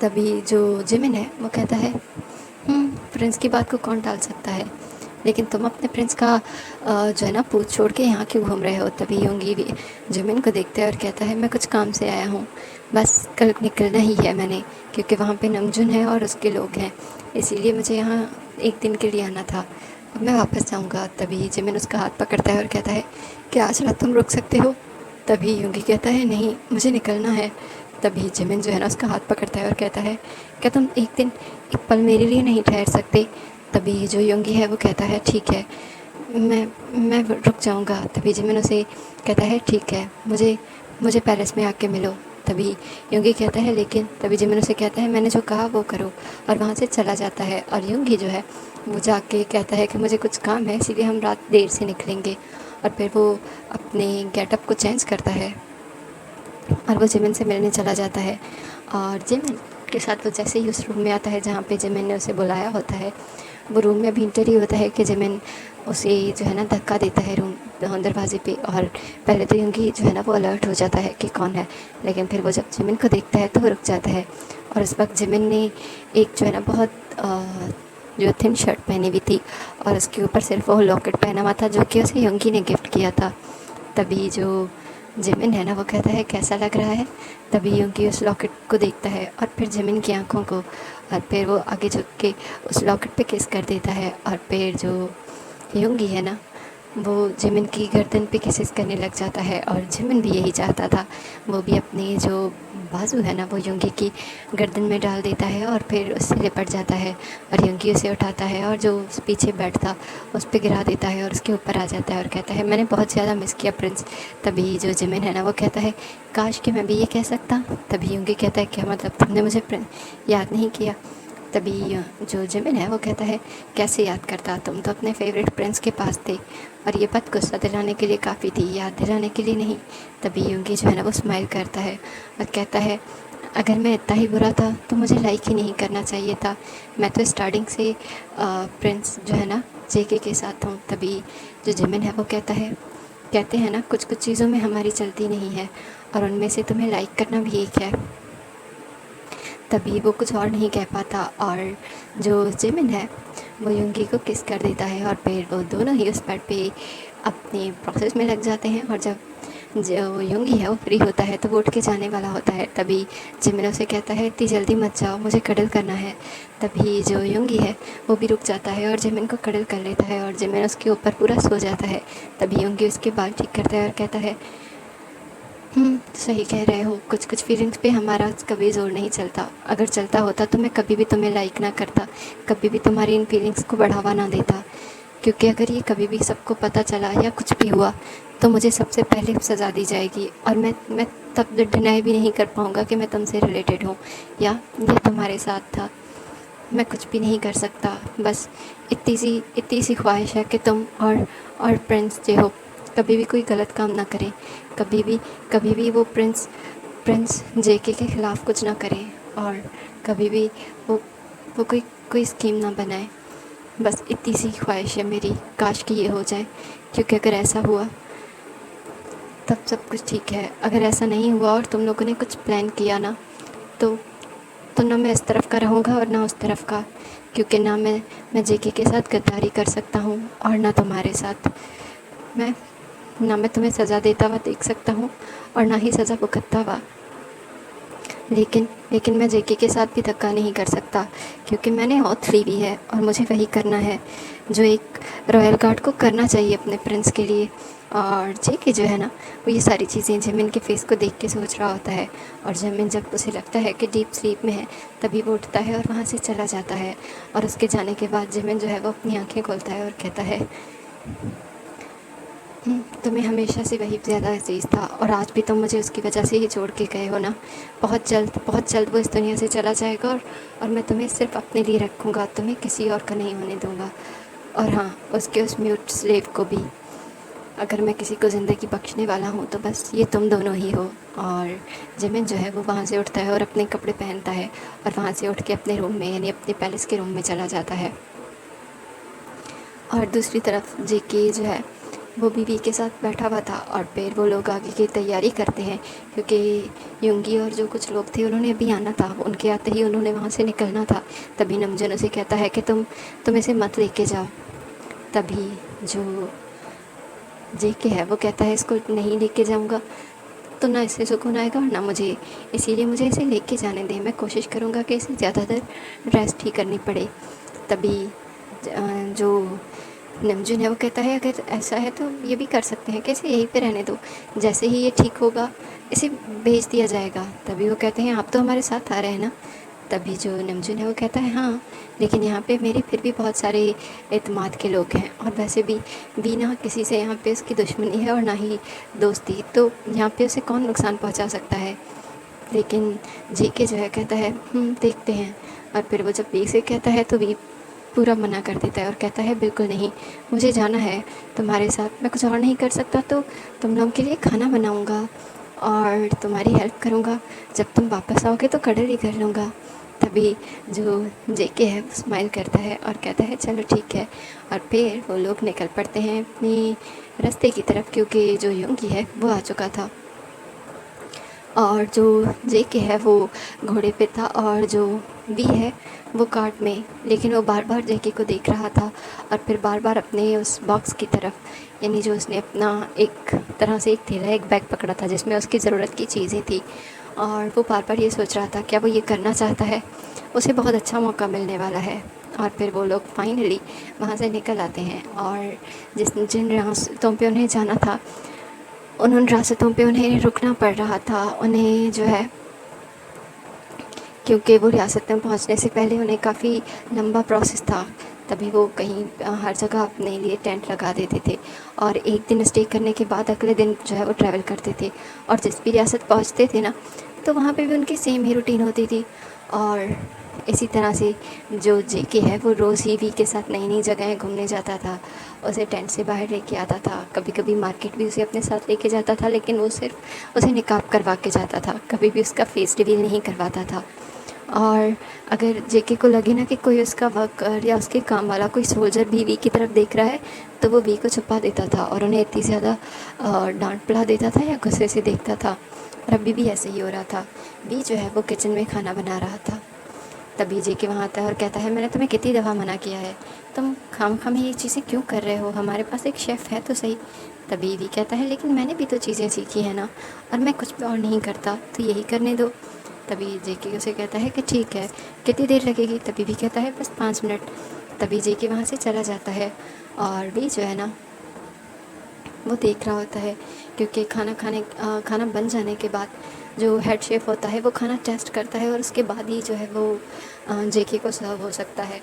तभी जो जिमिन है वो कहता है, प्रिंस की बात को कौन टाल सकता है, लेकिन तुम अपने प्रिंस का जो है ना पूछ छोड़ के यहाँ क्यों घूम रहे हो। तभी योंगी भी जिमिन को देखता है और कहता है, मैं कुछ काम से आया हूँ, बस कल निकलना ही है मैंने, क्योंकि वहाँ पे नमजुन है और उसके लोग हैं, इसीलिए मुझे यहाँ एक दिन के लिए आना था, अब मैं वापस जाऊँगा। तभी जिमिन उसका हाथ पकड़ता है और कहता है, क्या आज रात तुम रुक सकते हो। तभी योंगी कहता है, नहीं, मुझे निकलना है। तभी जिमिन जो है ना उसका हाथ पकड़ता है और कहता है, क्या तुम एक पल मेरे लिए नहीं ठहर सकते। तभी जो योंगी है वो कहता है, ठीक है, मैं रुक जाऊंगा। तभी जिमिन उसे कहता है, ठीक है, मुझे पेरिस में आके मिलो। तभी योंगी कहता है लेकिन, तभी जिमिन उसे कहता है मैंने जो कहा वो करो, और वहाँ से चला जाता है। और योंगी जो है वो जाके कहता है कि मुझे कुछ काम है इसीलिए हम रात देर से निकलेंगे। और फिर वो अपने गेटअप को चेंज करता है और वो जिमिन से मिलने चला जाता है। और जिमिन के साथ वो जैसे ही उस रूम में आता है जहाँ पे जिमिन ने उसे बुलाया होता है, वो रूम में अभी इंटर ही होता है कि जिमिन उसे जो है ना धक्का देता है रूम दरवाजे पे। और पहले तो योंगी जो है ना वो अलर्ट हो जाता है कि कौन है, लेकिन फिर वो जब जिमिन को देखता है तो वो रुक जाता है। और उस वक्त जिमिन ने एक जो है ना बहुत जो थिन शर्ट पहनी हुई थी और उसके ऊपर सिर्फ वो लॉकेट पहना हुआ था जो कि उसे योंगी ने गिफ्ट किया था। तभी जो जिमिन है ना वो कहता है कैसा लग रहा है। तभी योंगी उस लॉकेट को देखता है और फिर जिमिन की आंखों को, और फिर वो आगे झुक के उस लॉकेट पे किस कर देता है। और फिर जो योंगी है ना वो जिमिन की गर्दन पे किसेस करने लग जाता है, और जिमिन भी यही चाहता था। वो भी अपने जो बाजू है ना वो योंगी की गर्दन में डाल देता है और फिर उससे लिपट जाता है। और योंगी उसे उठाता है और जो उस पीछे बेड था उस पर गिरा देता है और उसके ऊपर आ जाता है और कहता है मैंने बहुत ज़्यादा मिस किया प्रिंस। तभी जो जिमिन है ना वो कहता है काश कि मैं भी ये कह सकता। तभी योंगी कहता है क्या मतलब, तुमने मुझे याद नहीं किया। तभी जो जिमिन है वो कहता है कैसे याद करता, तुम तो अपने फेवरेट प्रिंस के पास थे और ये बात गुस्सा दिलाने के लिए काफ़ी थी, याद दिलाने के लिए नहीं। तभी योंगी जो है ना वो स्माइल करता है और कहता है अगर मैं इतना ही बुरा था तो मुझे लाइक ही नहीं करना चाहिए था, मैं तो स्टार्टिंग से प्रिंस जो है ना जेके के साथ हूँ। तभी जो जिमिन है वो कहते हैं ना कुछ कुछ चीज़ों में हमारी चलती नहीं है और उनमें से तुम्हें लाइक करना भी एक है। तभी वो कुछ और नहीं कह पाता और जो जिमिन है वो योंगी को किस कर देता है और फिर वो दोनों ही उस बेड पे अपने प्रोसेस में लग जाते हैं। और जब जो योंगी है वो फ्री होता है तो वो उठ के जाने वाला होता है। तभी जिमिन उसे कहता है इतनी जल्दी मत जाओ, मुझे कडल करना है। तभी जो योंगी है वो भी रुक जाता है और जिमिन को कडल कर लेता है और जिमिन उसके ऊपर पूरा सो जाता है। तभी योंगी उसके बाल ठीक करता है और कहता है सही कह रहे हो, कुछ कुछ फीलिंग्स पे हमारा कभी ज़ोर नहीं चलता, अगर चलता होता तो मैं कभी भी तुम्हें लाइक ना करता, कभी भी तुम्हारी इन फीलिंग्स को बढ़ावा ना देता, क्योंकि अगर ये कभी भी सबको पता चला या कुछ भी हुआ तो मुझे सबसे पहले सज़ा दी जाएगी और मैं तब डिनाई भी नहीं कर पाऊँगा कि मैं तुमसे रिलेटेड हूँ या ये तुम्हारे साथ था। मैं कुछ भी नहीं कर सकता, बस इतनी सी ख्वाहिश है कि तुम और प्रिंस जो हो कभी भी कोई गलत काम ना करें, कभी भी वो प्रिंस जेके के ख़िलाफ़ कुछ ना करें और कभी भी वो कोई स्कीम ना बनाए। बस इतनी सी ख्वाहिश है मेरी, काश कि ये हो जाए, क्योंकि अगर ऐसा हुआ तब सब कुछ ठीक है। अगर ऐसा नहीं हुआ और तुम लोगों ने कुछ प्लान किया ना तो ना मैं इस तरफ का रहूँगा और ना उस तरफ का, क्योंकि ना मैं जेके के साथ गद्दारी कर सकता हूँ और ना तुम्हारे साथ। ना मैं तुम्हें सज़ा देता हुआ देख सकता हूँ और ना ही सज़ा भुगतता हुआ, लेकिन मैं जेके के साथ भी धक्का नहीं कर सकता, क्योंकि मैंने ऑथ ली भी है और मुझे वही करना है जो एक रॉयल गार्ड को करना चाहिए अपने प्रिंस के लिए। और जेके जो है ना वो ये सारी चीज़ें जिमिन के फेस को देख के सोच रहा होता है, और जिमिन जब उसे लगता है कि डीप स्लीप में है तभी वो उठता है और वहाँ से चला जाता है। और उसके जाने के बाद जिमिन जो है वो अपनी आँखें खोलता है और कहता है तुम्हें हमेशा से वही ज़्यादा अजीज़ था और आज भी तुम मुझे उसकी वजह से ही छोड़ के गए हो ना। बहुत जल्द वो इस दुनिया से चला जाएगा और मैं तुम्हें सिर्फ अपने लिए रखूँगा, तुम्हें किसी और का नहीं होने दूँगा। और हाँ, उसके उस म्यूट स्लेव को भी, अगर मैं किसी को ज़िंदगी बख्शने वाला हूँ तो बस ये तुम दोनों ही हो। और जिमिन जो है वो वहाँ से उठता है और अपने कपड़े पहनता है और वहाँ से उठ के अपने रूम में यानी अपने पैलेस के रूम में चला जाता है। और दूसरी तरफ जेके जो है वो बीवी के साथ बैठा हुआ था और फिर वो लोग आगे की तैयारी करते हैं, क्योंकि योंगी और जो कुछ लोग थे उन्होंने अभी आना था, उनके आते ही उन्होंने वहाँ से निकलना था। तभी नमजन उसे कहता है कि तुम इसे मत लेके जाओ। तभी जो जेके है वो कहता है इसको नहीं लेके जाऊँगा तो ना इससे सुकून आएगा और ना मुझे, इसीलिए मुझे इसे लेके जाने दें, मैं कोशिश करूँगा कि इसे ज़्यादा देर रेस्ट ही करनी पड़े। तभी जो नमजून है वो कहता है अगर ऐसा है तो ये भी कर सकते हैं कि इसे यहीं पे रहने दो, जैसे ही ये ठीक होगा इसे भेज दिया जाएगा। तभी वो कहते हैं आप तो हमारे साथ आ रहे हैं ना। तभी जो नमजून है वो कहता है हाँ, लेकिन यहाँ पे मेरे फिर भी बहुत सारे एतमाद के लोग हैं और वैसे भी ना किसी से यहाँ पे उसकी दुश्मनी है और ना ही दोस्ती, तो यहाँ पे उसे कौन नुकसान पहुँचा सकता है। लेकिन जेके जो है कहता है देखते हैं। और फिर वो जब बी से कहता है तो बी पूरा मना कर देता है और कहता है बिल्कुल नहीं, मुझे जाना है तुम्हारे साथ, मैं कुछ और नहीं कर सकता तो तुम लोगों के लिए खाना बनाऊंगा और तुम्हारी हेल्प करूंगा, जब तुम वापस आओगे तो कडल ही कर लूँगा। तभी जो जेके है वो स्माइल करता है और कहता है चलो ठीक है। और फिर वो लोग निकल पड़ते हैं अपनी रास्ते की तरफ, क्योंकि जो योंगी है वो आ चुका था और जो जेके है वो घोड़े पे था और जो बी है वो कार्ट में। लेकिन वो बार बार जेके को देख रहा था और फिर बार बार अपने उस बॉक्स की तरफ, यानी जो उसने अपना एक तरह से एक थैला एक बैग पकड़ा था जिसमें उसकी ज़रूरत की चीज़ें थी, और वो बार बार ये सोच रहा था क्या वो ये करना चाहता है, उसे बहुत अच्छा मौका मिलने वाला है। और फिर वो लोग फाइनली वहाँ से निकल आते हैं और जिन रास्तों पे उन्हें जाना था उन रास्तों पे उन्हें रुकना पड़ रहा था उन्हें, जो है क्योंकि वो रियासत में पहुंचने से पहले उन्हें काफ़ी लंबा प्रोसेस था। तभी वो कहीं हर जगह अपने लिए टेंट लगा देते थे और एक दिन स्टे करने के बाद अगले दिन जो है वो ट्रैवल करते थे। और जिस भी रियासत पहुंचते थे ना तो वहाँ पे भी उनकी सेम ही रूटीन होती थी। और इसी तरह से जो जेके है वो रोज़ ही वी के साथ नई नई जगहें घूमने जाता था, उसे टेंट से बाहर लेके आता था, कभी कभी मार्केट भी उसे अपने साथ लेके जाता था, लेकिन वो सिर्फ उसे निकाब करवा के जाता था, कभी भी उसका फेस रिवील नहीं करवाता था। और अगर जेके को लगे ना कि कोई उसका वर्कर या उसके काम वाला कोई सोल्जर भी वी की तरफ देख रहा है तो वो वी को छुपा देता था और उन्हें इतनी ज़्यादा डांट पड़ा देता था या गुस्से से देखता था। और अभी भी ऐसे ही हो रहा था। वी जो है वो किचन में खाना बना रहा था। तभी जेके वहाँ आता है और कहता है मैंने तुम्हें कितनी दफ़ा मना किया है, तुम खामखा ये चीज़ें क्यों कर रहे हो, हमारे पास एक शेफ़ है तो सही। तभी वी कहता है लेकिन मैंने भी तो चीज़ें सीखी है ना, और मैं कुछ भी और नहीं करता तो यही करने दो। तभी जेके उसे कहता है कि ठीक है, कितनी देर लगेगी। तभी भी कहता है बस 5 मिनट। तभी जेके वहाँ से चला जाता है और भी जो है ना वो देख रहा होता है, क्योंकि खाना बन जाने के बाद जो हेड शेफ़ होता है वो खाना टेस्ट करता है और उसके बाद ही जो है वो जेके को सर्व हो सकता है।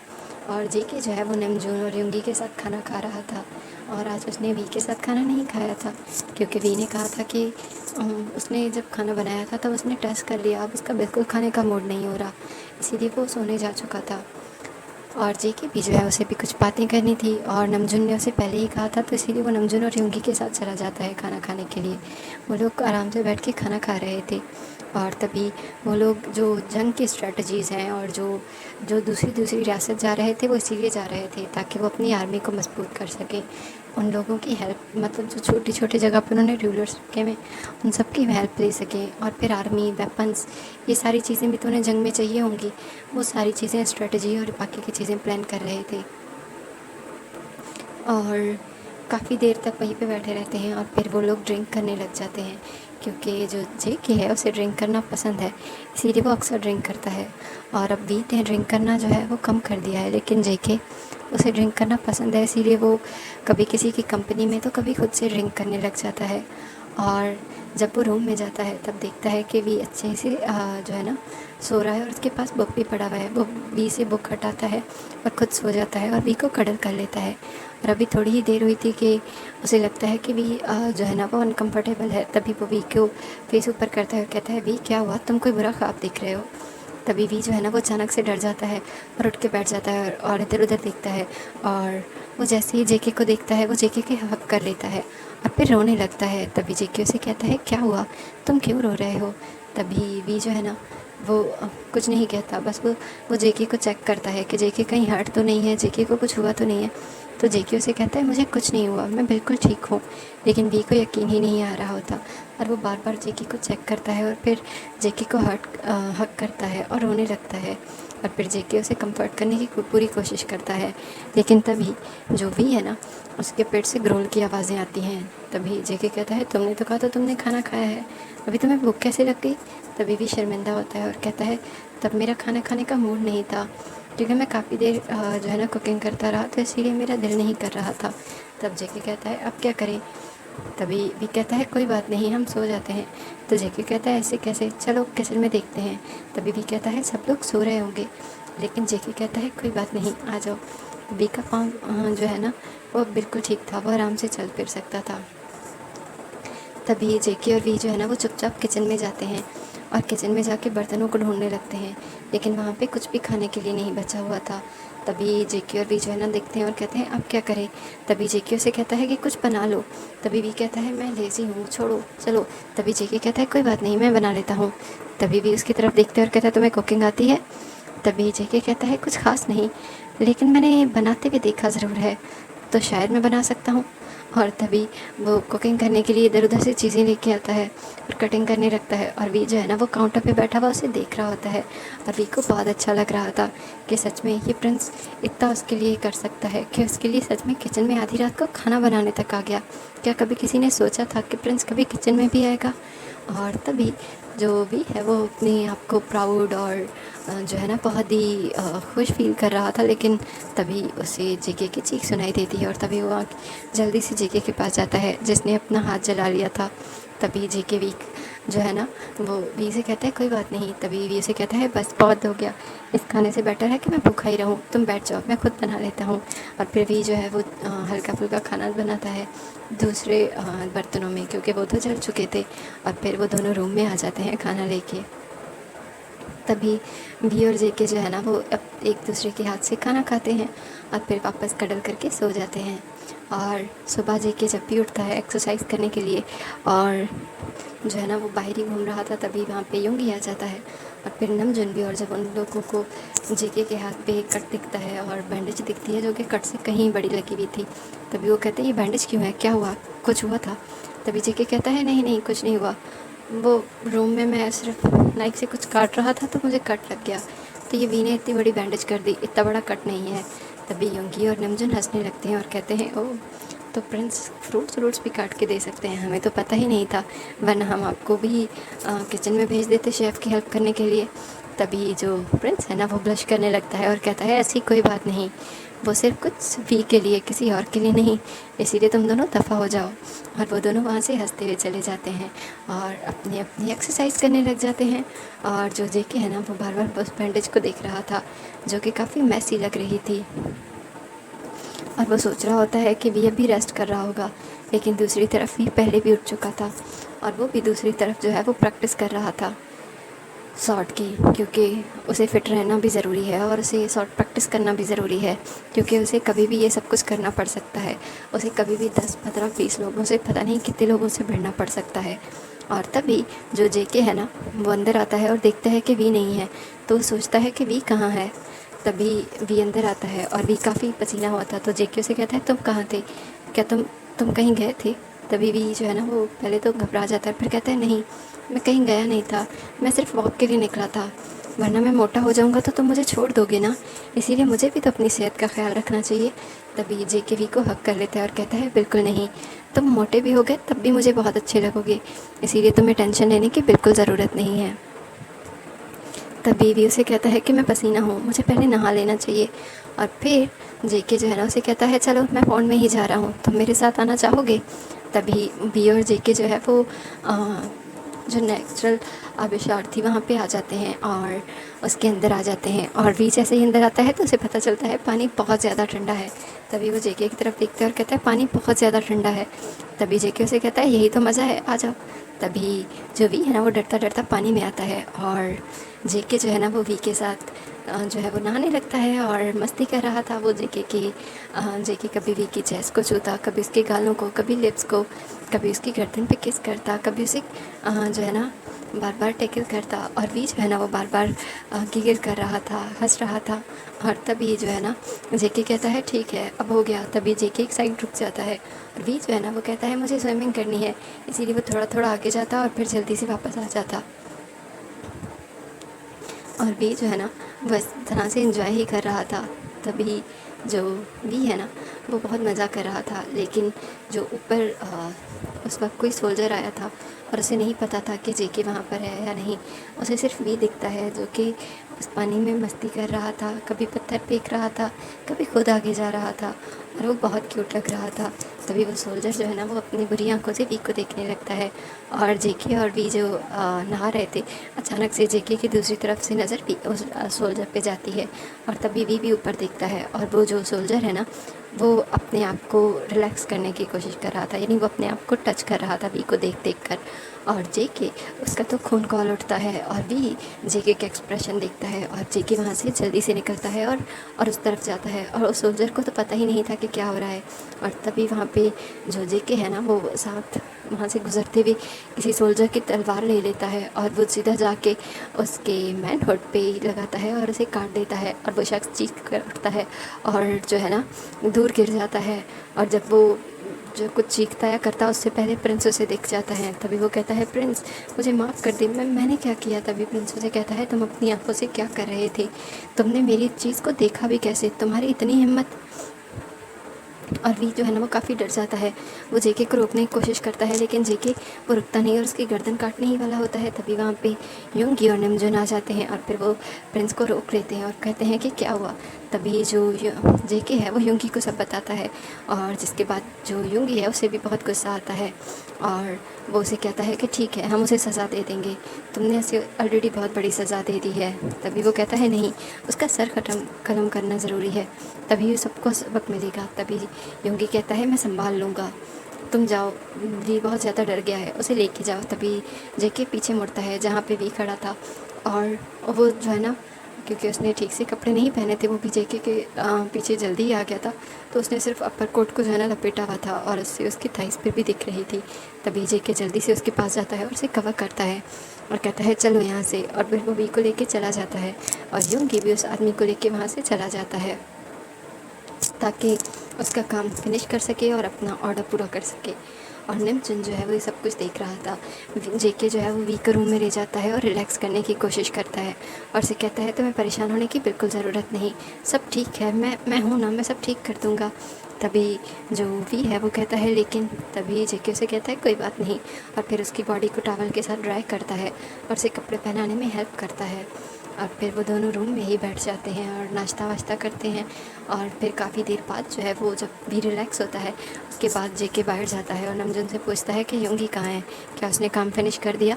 और जेके जो है वो नमजून और युंगी के साथ खाना खा रहा था और आज उसने वी के साथ खाना नहीं खाया था, क्योंकि वी ने कहा था कि उसने जब खाना बनाया था तब उसने टेस्ट कर लिया, अब उसका बिल्कुल खाने का मूड नहीं हो रहा, इसीलिए वो सोने जा चुका था। और जेके भी जो है उसे भी कुछ बातें करनी थी और नमजून ने उसे पहले ही कहा था, तो इसीलिए वो नमजून और युंगी के साथ चला जाता है खाना खाने के लिए। वो लोग आराम से बैठ के खाना खा रहे थे और तभी वो लोग जो जंग की स्ट्रेटजीज़ हैं और जो जो दूसरी दूसरी रियासत जा रहे थे वो इसीलिए जा रहे थे ताकि वो अपनी आर्मी को मजबूत कर सकें। उन लोगों की हेल्प, मतलब जो छोटी छोटी जगह पर उन्होंने रूलर्स रखे में उन सब की हेल्प ले सकें। और फिर आर्मी, वेपन्स, ये सारी चीज़ें भी तो उन्हें जंग में चाहिए होंगी, वो सारी चीज़ें स्ट्रेटजी और बाकी की चीज़ें प्लान कर रहे थे। और काफ़ी देर तक वहीं पे बैठे रहते हैं और फिर वो लोग ड्रिंक करने लग जाते हैं, क्योंकि जो जेके है उसे ड्रिंक करना पसंद है, इसीलिए वो अक्सर ड्रिंक करता है। और अब वीत ने ड्रिंक करना जो है वो कम कर दिया है, लेकिन जेके उसे ड्रिंक करना पसंद है, इसीलिए वो कभी किसी की कंपनी में तो कभी खुद से ड्रिंक करने लग जाता है। और जब वो रूम में जाता है तब देखता है कि वी अच्छे से जो है ना सो रहा है और उसके पास बुक भी पड़ा हुआ है। वो वी से बुक हटाता है और खुद सो जाता है और वी को कडल कर लेता है। और अभी थोड़ी ही देर हुई थी कि उसे लगता है कि वी जो है ना वो अनकम्फर्टेबल है। तभी वो वी को फेस ऊपर करता है और कहता है वी क्या हुआ, तुम कोई बुरा ख्वाब देख रहे हो। तभी वी जो है ना वो अचानक से डर जाता है और उठ के बैठ जाता है और इधर उधर देखता है। और वो जैसे ही जेके को देखता है वो जेके के हक कर लेता है और फिर रोने लगता है। तभी जेके उसे कहता है क्या हुआ, तुम क्यों रो रहे हो। तभी वी जो है ना वो कुछ नहीं कहता, बस वो जेके को चेक करता है कि जेके कहीं हर्ट तो नहीं है, जेके को कुछ हुआ तो नहीं है। तो जेके उसे कहता है मुझे कुछ नहीं हुआ, मैं बिल्कुल ठीक हूँ। लेकिन वी को यकीन ही नहीं आ रहा होता और वो बार बार जेके को चेक करता है और फिर जेके को हक करता है और रोने लगता है। और फिर जेके उसे कंफर्ट करने की पूरी कोशिश करता है, लेकिन तभी जो वी है ना उसके पेट से ग्रोल की आवाज़ें आती हैं। तभी जेके कहता है तुमने तो कहा था तुमने खाना खाया है, अभी तुम्हें भूख कैसे लग गई। तभी भी शर्मिंदा होता है और कहता है तब मेरा खाना खाने का मूड नहीं था, क्योंकि मैं काफ़ी देर जो है ना कुकिंग करता रहा, तो इसीलिए मेरा दिल नहीं कर रहा था। तब जेके कहता है अब क्या करें। तभी भी कहता है कोई बात नहीं, हम सो जाते हैं। तो जेके कहता है ऐसे कैसे, चलो किचन में देखते हैं। तभी भी कहता है सब लोग सो रहे होंगे, लेकिन जेके कहता है कोई बात नहीं, आ जाओ। बी का पाँव जो है ना वो बिल्कुल ठीक था, वो आराम से चल फिर सकता था। तभी जेके और वी जो है ना वो चुपचाप किचन में जाते हैं और किचन में जाके बर्तनों को ढूंढने लगते हैं, लेकिन वहाँ पे कुछ भी खाने के लिए नहीं बचा हुआ था। तभी जेके और वी जो है ना देखते हैं और कहते हैं अब क्या करें। तभी जेके उसे कहता है कि कुछ बना लो। तभी वी कहता है मैं लेज़ी हूँ, छोड़ो चलो। तभी जेके कहता है कोई बात नहीं, मैं बना लेता हूँ। तभी वी उसकी तरफ देखते हैं और कहता है तुम्हें कुकिंग आती है। तभी जेके कहता है कुछ खास नहीं, लेकिन मैंने बनाते हुए देखा ज़रूर है, तो शायद मैं बना सकता हूँ। और तभी वो कुकिंग करने के लिए इधर उधर से चीज़ें लेके आता है और कटिंग करने लगता है। और वी जो है ना वो काउंटर पे बैठा हुआ उसे देख रहा होता है। और वी को बहुत अच्छा लग रहा था कि सच में ये प्रिंस इतना उसके लिए कर सकता है कि उसके लिए सच में किचन में आधी रात को खाना बनाने तक आ गया। क्या कभी किसी ने सोचा था कि प्रिंस कभी किचन में भी आएगा। और तभी जो भी है वो अपने आप को प्राउड और जो है ना बहुत ही खुश फील कर रहा था। लेकिन तभी उसे जेके की चीख सुनाई देती है और तभी वो जल्दी से जेके के पास जाता है जिसने अपना हाथ जला लिया था। तभी जेके वी जो है ना वो वी से कहता है कोई बात नहीं। तभी वी उसे कहता है बस बहुत हो गया, इस खाने से बेटर है कि मैं भूखा ही रहूँ, तुम बैठ जाओ मैं खुद बना लेता हूँ। और फिर वी जो है वो हल्का फुल्का खाना बनाता है दूसरे बर्तनों में, क्योंकि वो तो जल चुके थे। और फिर वो दोनों रूम में आ जाते हैं खाना लेके। तभी वी और जेके जो है ना वो एक दूसरे के हाथ से खाना खाते हैं और फिर वापस कडल करके सो जाते हैं। और सुबह जेके जब भी उठता है एक्सरसाइज करने के लिए और जो है ना वो बाहर ही घूम रहा था, तभी वहाँ पे योंगी आ जाता है। और फिर नमजून भी, और जब उन लोगों को जेके के हाथ पे कट दिखता है और बैंडेज दिखती है जो कि कट से कहीं बड़ी लगी हुई थी, तभी वो कहते हैं ये बैंडेज क्यों है, क्या हुआ, कुछ हुआ था। तभी जेके कहता है नहीं नहीं कुछ नहीं हुआ, वो रूम में मैं सिर्फ नाइफ से कुछ काट रहा था तो मुझे कट लग गया, तो ये वी ने इतनी बड़ी बैंडेज कर दी, इतना बड़ा कट नहीं है। तभी योंगी और नमजून हंसने लगते हैं और कहते हैं ओह तो प्रिंस फ्रूट्स भी काट के दे सकते हैं, हमें तो पता ही नहीं था, वरना हम आपको भी किचन में भेज देते शेफ़ की हेल्प करने के लिए। तभी जो प्रिंस है ना वो ब्लश करने लगता है और कहता है ऐसी कोई बात नहीं, वो सिर्फ कुछ वी के लिए, किसी और के लिए नहीं, इसीलिए तुम दोनों दफ़ा हो जाओ। और वो दोनों वहाँ से हंसते हुए चले जाते हैं और अपनी अपनी एक्सरसाइज करने लग जाते हैं। और जो जेके है ना वो बार बार उस बैंडेज को देख रहा था जो कि काफ़ी मैसी लग रही थी। और वो सोच रहा होता है कि वी अभी रेस्ट कर रहा होगा, लेकिन दूसरी तरफ वी पहले भी उठ चुका था और वो भी दूसरी तरफ जो है वो प्रैक्टिस कर रहा था शॉट की, क्योंकि उसे फ़िट रहना भी ज़रूरी है और उसे शॉट प्रैक्टिस करना भी ज़रूरी है, क्योंकि उसे कभी भी ये सब कुछ करना पड़ सकता है। उसे कभी भी 10, 15, 20 लोगों से, पता नहीं कितने लोगों से भिड़ना पड़ सकता है। और तभी जो जेके है ना वो अंदर आता है और देखता है कि वी नहीं है, तो वो सोचता है कि वी कहाँ है। तभी वी अंदर आता है और वी काफ़ी पसीना हुआ था, तो जेके उसे कहता है तुम कहाँ थे, क्या तुम कहीं गए थे। तभी वी जो है ना वो पहले तो घबरा जाता है, फिर कहता है नहीं मैं कहीं गया नहीं था, मैं सिर्फ वॉक के लिए निकला था, वरना मैं मोटा हो जाऊंगा तो तुम मुझे छोड़ दोगे ना, इसीलिए मुझे भी तो अपनी सेहत का ख्याल रखना चाहिए। तभी जेके वी को हक कर लेता है और कहता है बिल्कुल नहीं, तुम मोटे भी हो गए तब भी मुझे बहुत अच्छे लगोगे, इसीलिए तुम्हें टेंशन लेने की बिल्कुल ज़रूरत नहीं है। तभी वी उसे कहता है कि मैं पसीना हूँ, मुझे पहले नहा लेना चाहिए। और फिर जेके जो है ना उसे कहता है चलो मैं पौंड में ही जा रहा हूँ, तुम मेरे साथ आना चाहोगे। तभी वी और जेके जो है वो जो नेचुरल आबिशार वहाँ पे आ जाते हैं और उसके अंदर आ जाते हैं। और वी जैसे ही अंदर आता है तो उसे पता चलता है पानी बहुत ज़्यादा ठंडा है। तभी वो जेके की तरफ देखता है और कहता है पानी बहुत ज़्यादा ठंडा है। तभी जेके उसे कहता है यही तो मज़ा है, आ जाओ। तभी जो वी है ना वो डरता डरता पानी में आता है और जेके जो है ना वो वी के साथ जो है वो नहाने लगता है और मस्ती कर रहा था। वो जेके कभी वी की चेस्ट को छूता, कभी उसके गालों को, कभी लिप्स को, कभी उसकी गर्दन पे किस करता, कभी उसे जो है ना बार बार टैकल करता। और वी जो है ना वो बार बार गिगिल कर रहा था, हंस रहा था। और तभी जो है ना जेके कहता है ठीक है अब हो गया। तभी जेके एक साइड रुक जाता है और वी जो है ना वो कहता है मुझे स्विमिंग करनी है, इसीलिए वो थोड़ा थोड़ा आगे जाता और फिर जल्दी से वापस आ जाता। और वी जो है ना वो इस तरह से एंजॉय ही कर रहा था। तभी जो वी है ना वो बहुत मज़ा कर रहा था, लेकिन जो ऊपर उस वक्त कोई सोल्जर आया था और उसे नहीं पता था कि जेके वहाँ पर है या नहीं। उसे सिर्फ वी दिखता है जो कि उस पानी में मस्ती कर रहा था, कभी पत्थर फेंक रहा था, कभी खुद आगे जा रहा था और वो बहुत क्यूट लग रहा था। तभी वो सोल्जर जो है ना वो अपनी बुरी आंखों से वी को देखने लगता है और जेके और वी जो नहा रहे थे, अचानक से जेके की दूसरी तरफ से नज़र भी उस सोल्जर पे जाती है और तभी वी भी ऊपर देखता है और वो जो सोल्जर है ना, वो अपने आप को रिलैक्स करने की कोशिश कर रहा था, यानी वो अपने आप को टच कर रहा था वी को देख कर। और जेके, उसका तो खून खौल उठता है और वी जेके का एक्सप्रेशन देखता है और जेके वहाँ से जल्दी से निकलता है और उस तरफ जाता है। और उस सोल्जर को तो पता ही नहीं था कि क्या हो रहा है। और तभी वहाँ पे जो जेके है ना, वो साथ वहाँ से गुजरते हुए किसी सोल्जर की तलवार ले लेता है और वो सीधा जाके उसके मैन हुड पे लगाता है और उसे काट देता है। और वो शख्स चीख कर उठता है और जो है ना, दूर गिर जाता है। और जब वो जो कुछ चीखता या करता उससे पहले प्रिंस उसे दिख जाता है। तभी वो कहता है, प्रिंस मुझे माफ़ कर दे, मैंने क्या किया। तभी प्रिंस उसे कहता है, तुम अपनी आंखों से क्या कर रहे थे, तुमने मेरी चीज़ को देखा भी कैसे, तुम्हारी इतनी हिम्मत। और वी जो है ना, वो काफ़ी डर जाता है। वो जेके को रोकने की कोशिश करता है, लेकिन जेके वो रुकता नहीं और उसकी गर्दन काटने ही वाला होता है। तभी वहाँ पे युंगी और नमजून आ जाते हैं और फिर वो प्रिंस को रोक लेते हैं और कहते हैं कि क्या हुआ। तभी जो जेके है वो युंगी को सब बताता है और जिसके बाद जो युंगी है उसे भी बहुत गुस्सा आता है और वो उसे कहता है कि ठीक है, हम उसे सज़ा दे देंगे, तुमने उसे ऑलरेडी बहुत बड़ी सज़ा दे दी है। तभी वो कहता है, नहीं, उसका सर ख़त्म करना ज़रूरी है, तभी सबको सबक मिलेगा। तभी योगी कहता है, मैं संभाल लूँगा, तुम जाओ, वी बहुत ज़्यादा डर गया है, उसे लेके जाओ। तभी जेके पीछे मुड़ता है जहाँ पे वी खड़ा था और वो जो है ना, क्योंकि उसने ठीक से कपड़े नहीं पहने थे, वो भी जेके के पीछे जल्दी ही आ गया था, तो उसने सिर्फ अपर कोट को जो है ना लपेटा हुआ था और उससे उसकी थाइस पर भी दिख रही थी। तभी जेके जल्दी से उसके पास जाता है और उसे कवर करता है और कहता है, चलो यहाँ से। और फिर वो वी को लेके चला जाता है और योगी भी उस आदमी को लेके वहाँ से चला जाता है ताकि उसका काम फिनिश कर सके और अपना ऑर्डर पूरा कर सके। और निमचुन जो है वो ये सब कुछ देख रहा था। जेके जो है वो वी को रूम में ले जाता है और रिलैक्स करने की कोशिश करता है और उसे कहता है, तुम्हें परेशान होने की बिल्कुल ज़रूरत नहीं, सब ठीक है, मैं हूँ ना, मैं सब ठीक कर दूँगा। तभी जो वी है वो कहता है, लेकिन तभी जेके उसे कहता है, कोई बात नहीं, और फिर उसकी बॉडी को टॉवल के साथ ड्राई करता है और उसे कपड़े पहनाने में हेल्प करता है। और फिर वो दोनों रूम में ही बैठ जाते हैं और नाश्ता वाश्ता करते हैं। और फिर काफ़ी देर बाद जो है वो जब भी रिलैक्स होता है उसके बाद जेके बाहर जाता है और नमजून से पूछता है कि योंगी कहाँ है, क्या उसने काम फिनिश कर दिया।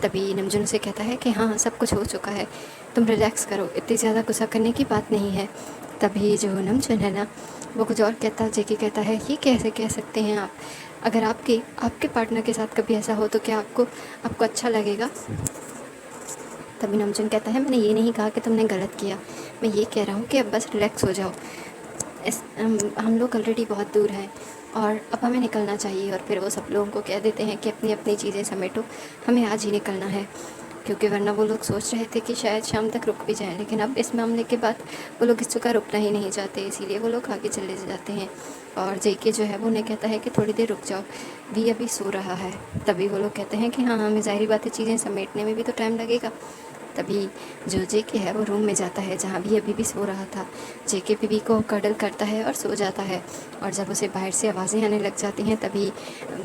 तभी नमजून से कहता है कि हाँ, सब कुछ हो चुका है, तुम रिलैक्स करो, इतनी ज़्यादा गुस्सा करने की बात नहीं है। तभी जो नमजून है ना, वो कुछ और कहता है। जेके कहता है, ये कैसे कह सकते हैं आप, अगर आपके पार्टनर के साथ कभी ऐसा हो तो क्या आपको अच्छा लगेगा। तभी नमजून कहता है, मैंने ये नहीं कहा कि तुमने गलत किया, मैं ये कह रहा हूँ कि अब बस रिलैक्स हो जाओ, हम लोग ऑलरेडी बहुत दूर हैं और अब हमें निकलना चाहिए। और फिर वो सब लोगों को कह देते हैं कि अपनी अपनी चीज़ें समेटो, हमें आज ही निकलना है, क्योंकि वरना वो लोग सोच रहे थे कि शायद शाम तक रुक भी जाएं, लेकिन अब इस मामले के बाद वो लोग इस जगह रुकना ही नहीं चाहते, इसीलिए वो लोग आगे चले जाते हैं। और जेके जो है वो उन्हें कहता है कि थोड़ी देर रुक जाओ, वी अभी सो रहा है। तभी वो लोग कहते हैं कि हाँ, हमें ज़ाहिर बात है, चीज़ें समेटने में भी तो टाइम लगेगा। तभी जो जेके है वो रूम में जाता है जहाँ भी अभी भी सो रहा था। जेके भी को कडल करता है और सो जाता है और जब उसे बाहर से आवाज़ें आने लग जाती हैं तभी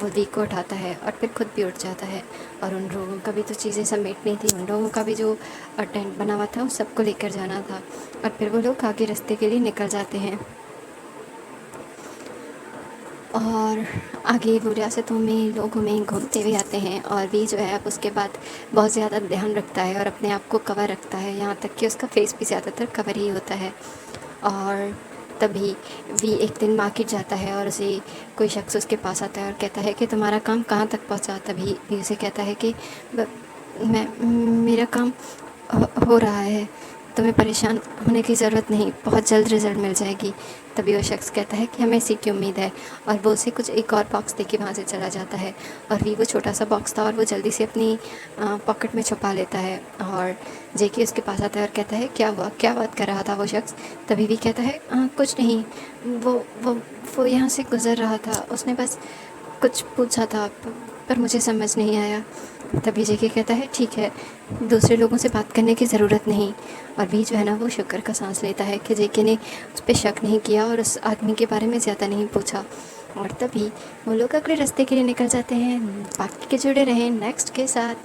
वो वी को उठाता है और फिर खुद भी उठ जाता है। और उन लोगों का भी तो चीज़ें समेटनी थी, उन लोगों का भी जो टेंट बना हुआ था उस सबको लेकर जाना था। और फिर वो लोग आगे रास्ते के लिए निकल जाते हैं और आगे वो रियासतों में लोगों में घूमते हुए आते हैं। और वी जो है अब उसके बाद बहुत ज़्यादा ध्यान रखता है और अपने आप को कवर रखता है, यहाँ तक कि उसका फेस भी ज़्यादातर कवर ही होता है। और तभी वी एक दिन मार्केट जाता है और उसे कोई शख्स उसके पास आता है और कहता है कि तुम्हारा काम कहाँ तक पहुँचा। तभी वी उसे कहता है कि मैं मेरा काम हो रहा है, तुम्हें परेशान होने की ज़रूरत नहीं, बहुत जल्द रिज़ल्ट मिल जाएगी। तभी वो शख्स कहता है कि हमें इसी की उम्मीद है और वो उसे कुछ एक और बॉक्स देके वहाँ से चला जाता है। और वो छोटा सा बॉक्स था और वो जल्दी से अपनी पॉकेट में छुपा लेता है। और जेके उसके पास आता है और कहता है, क्या हुआ, क्या बात कर रहा था वो शख्स। तभी भी कहता है, कुछ नहीं, वो यहाँ से गुज़र रहा था, उसने बस कुछ पूछा था पर मुझे समझ नहीं आया। तभी जेके कहता है, ठीक है, दूसरे लोगों से बात करने की ज़रूरत नहीं। और भी जो है ना वो शुक्र का सांस लेता है कि जेके ने उस पर शक नहीं किया और उस आदमी के बारे में ज़्यादा नहीं पूछा। और तभी वो लोग अगले रास्ते के लिए निकल जाते हैं। बाकी के जुड़े रहें नेक्स्ट के साथ।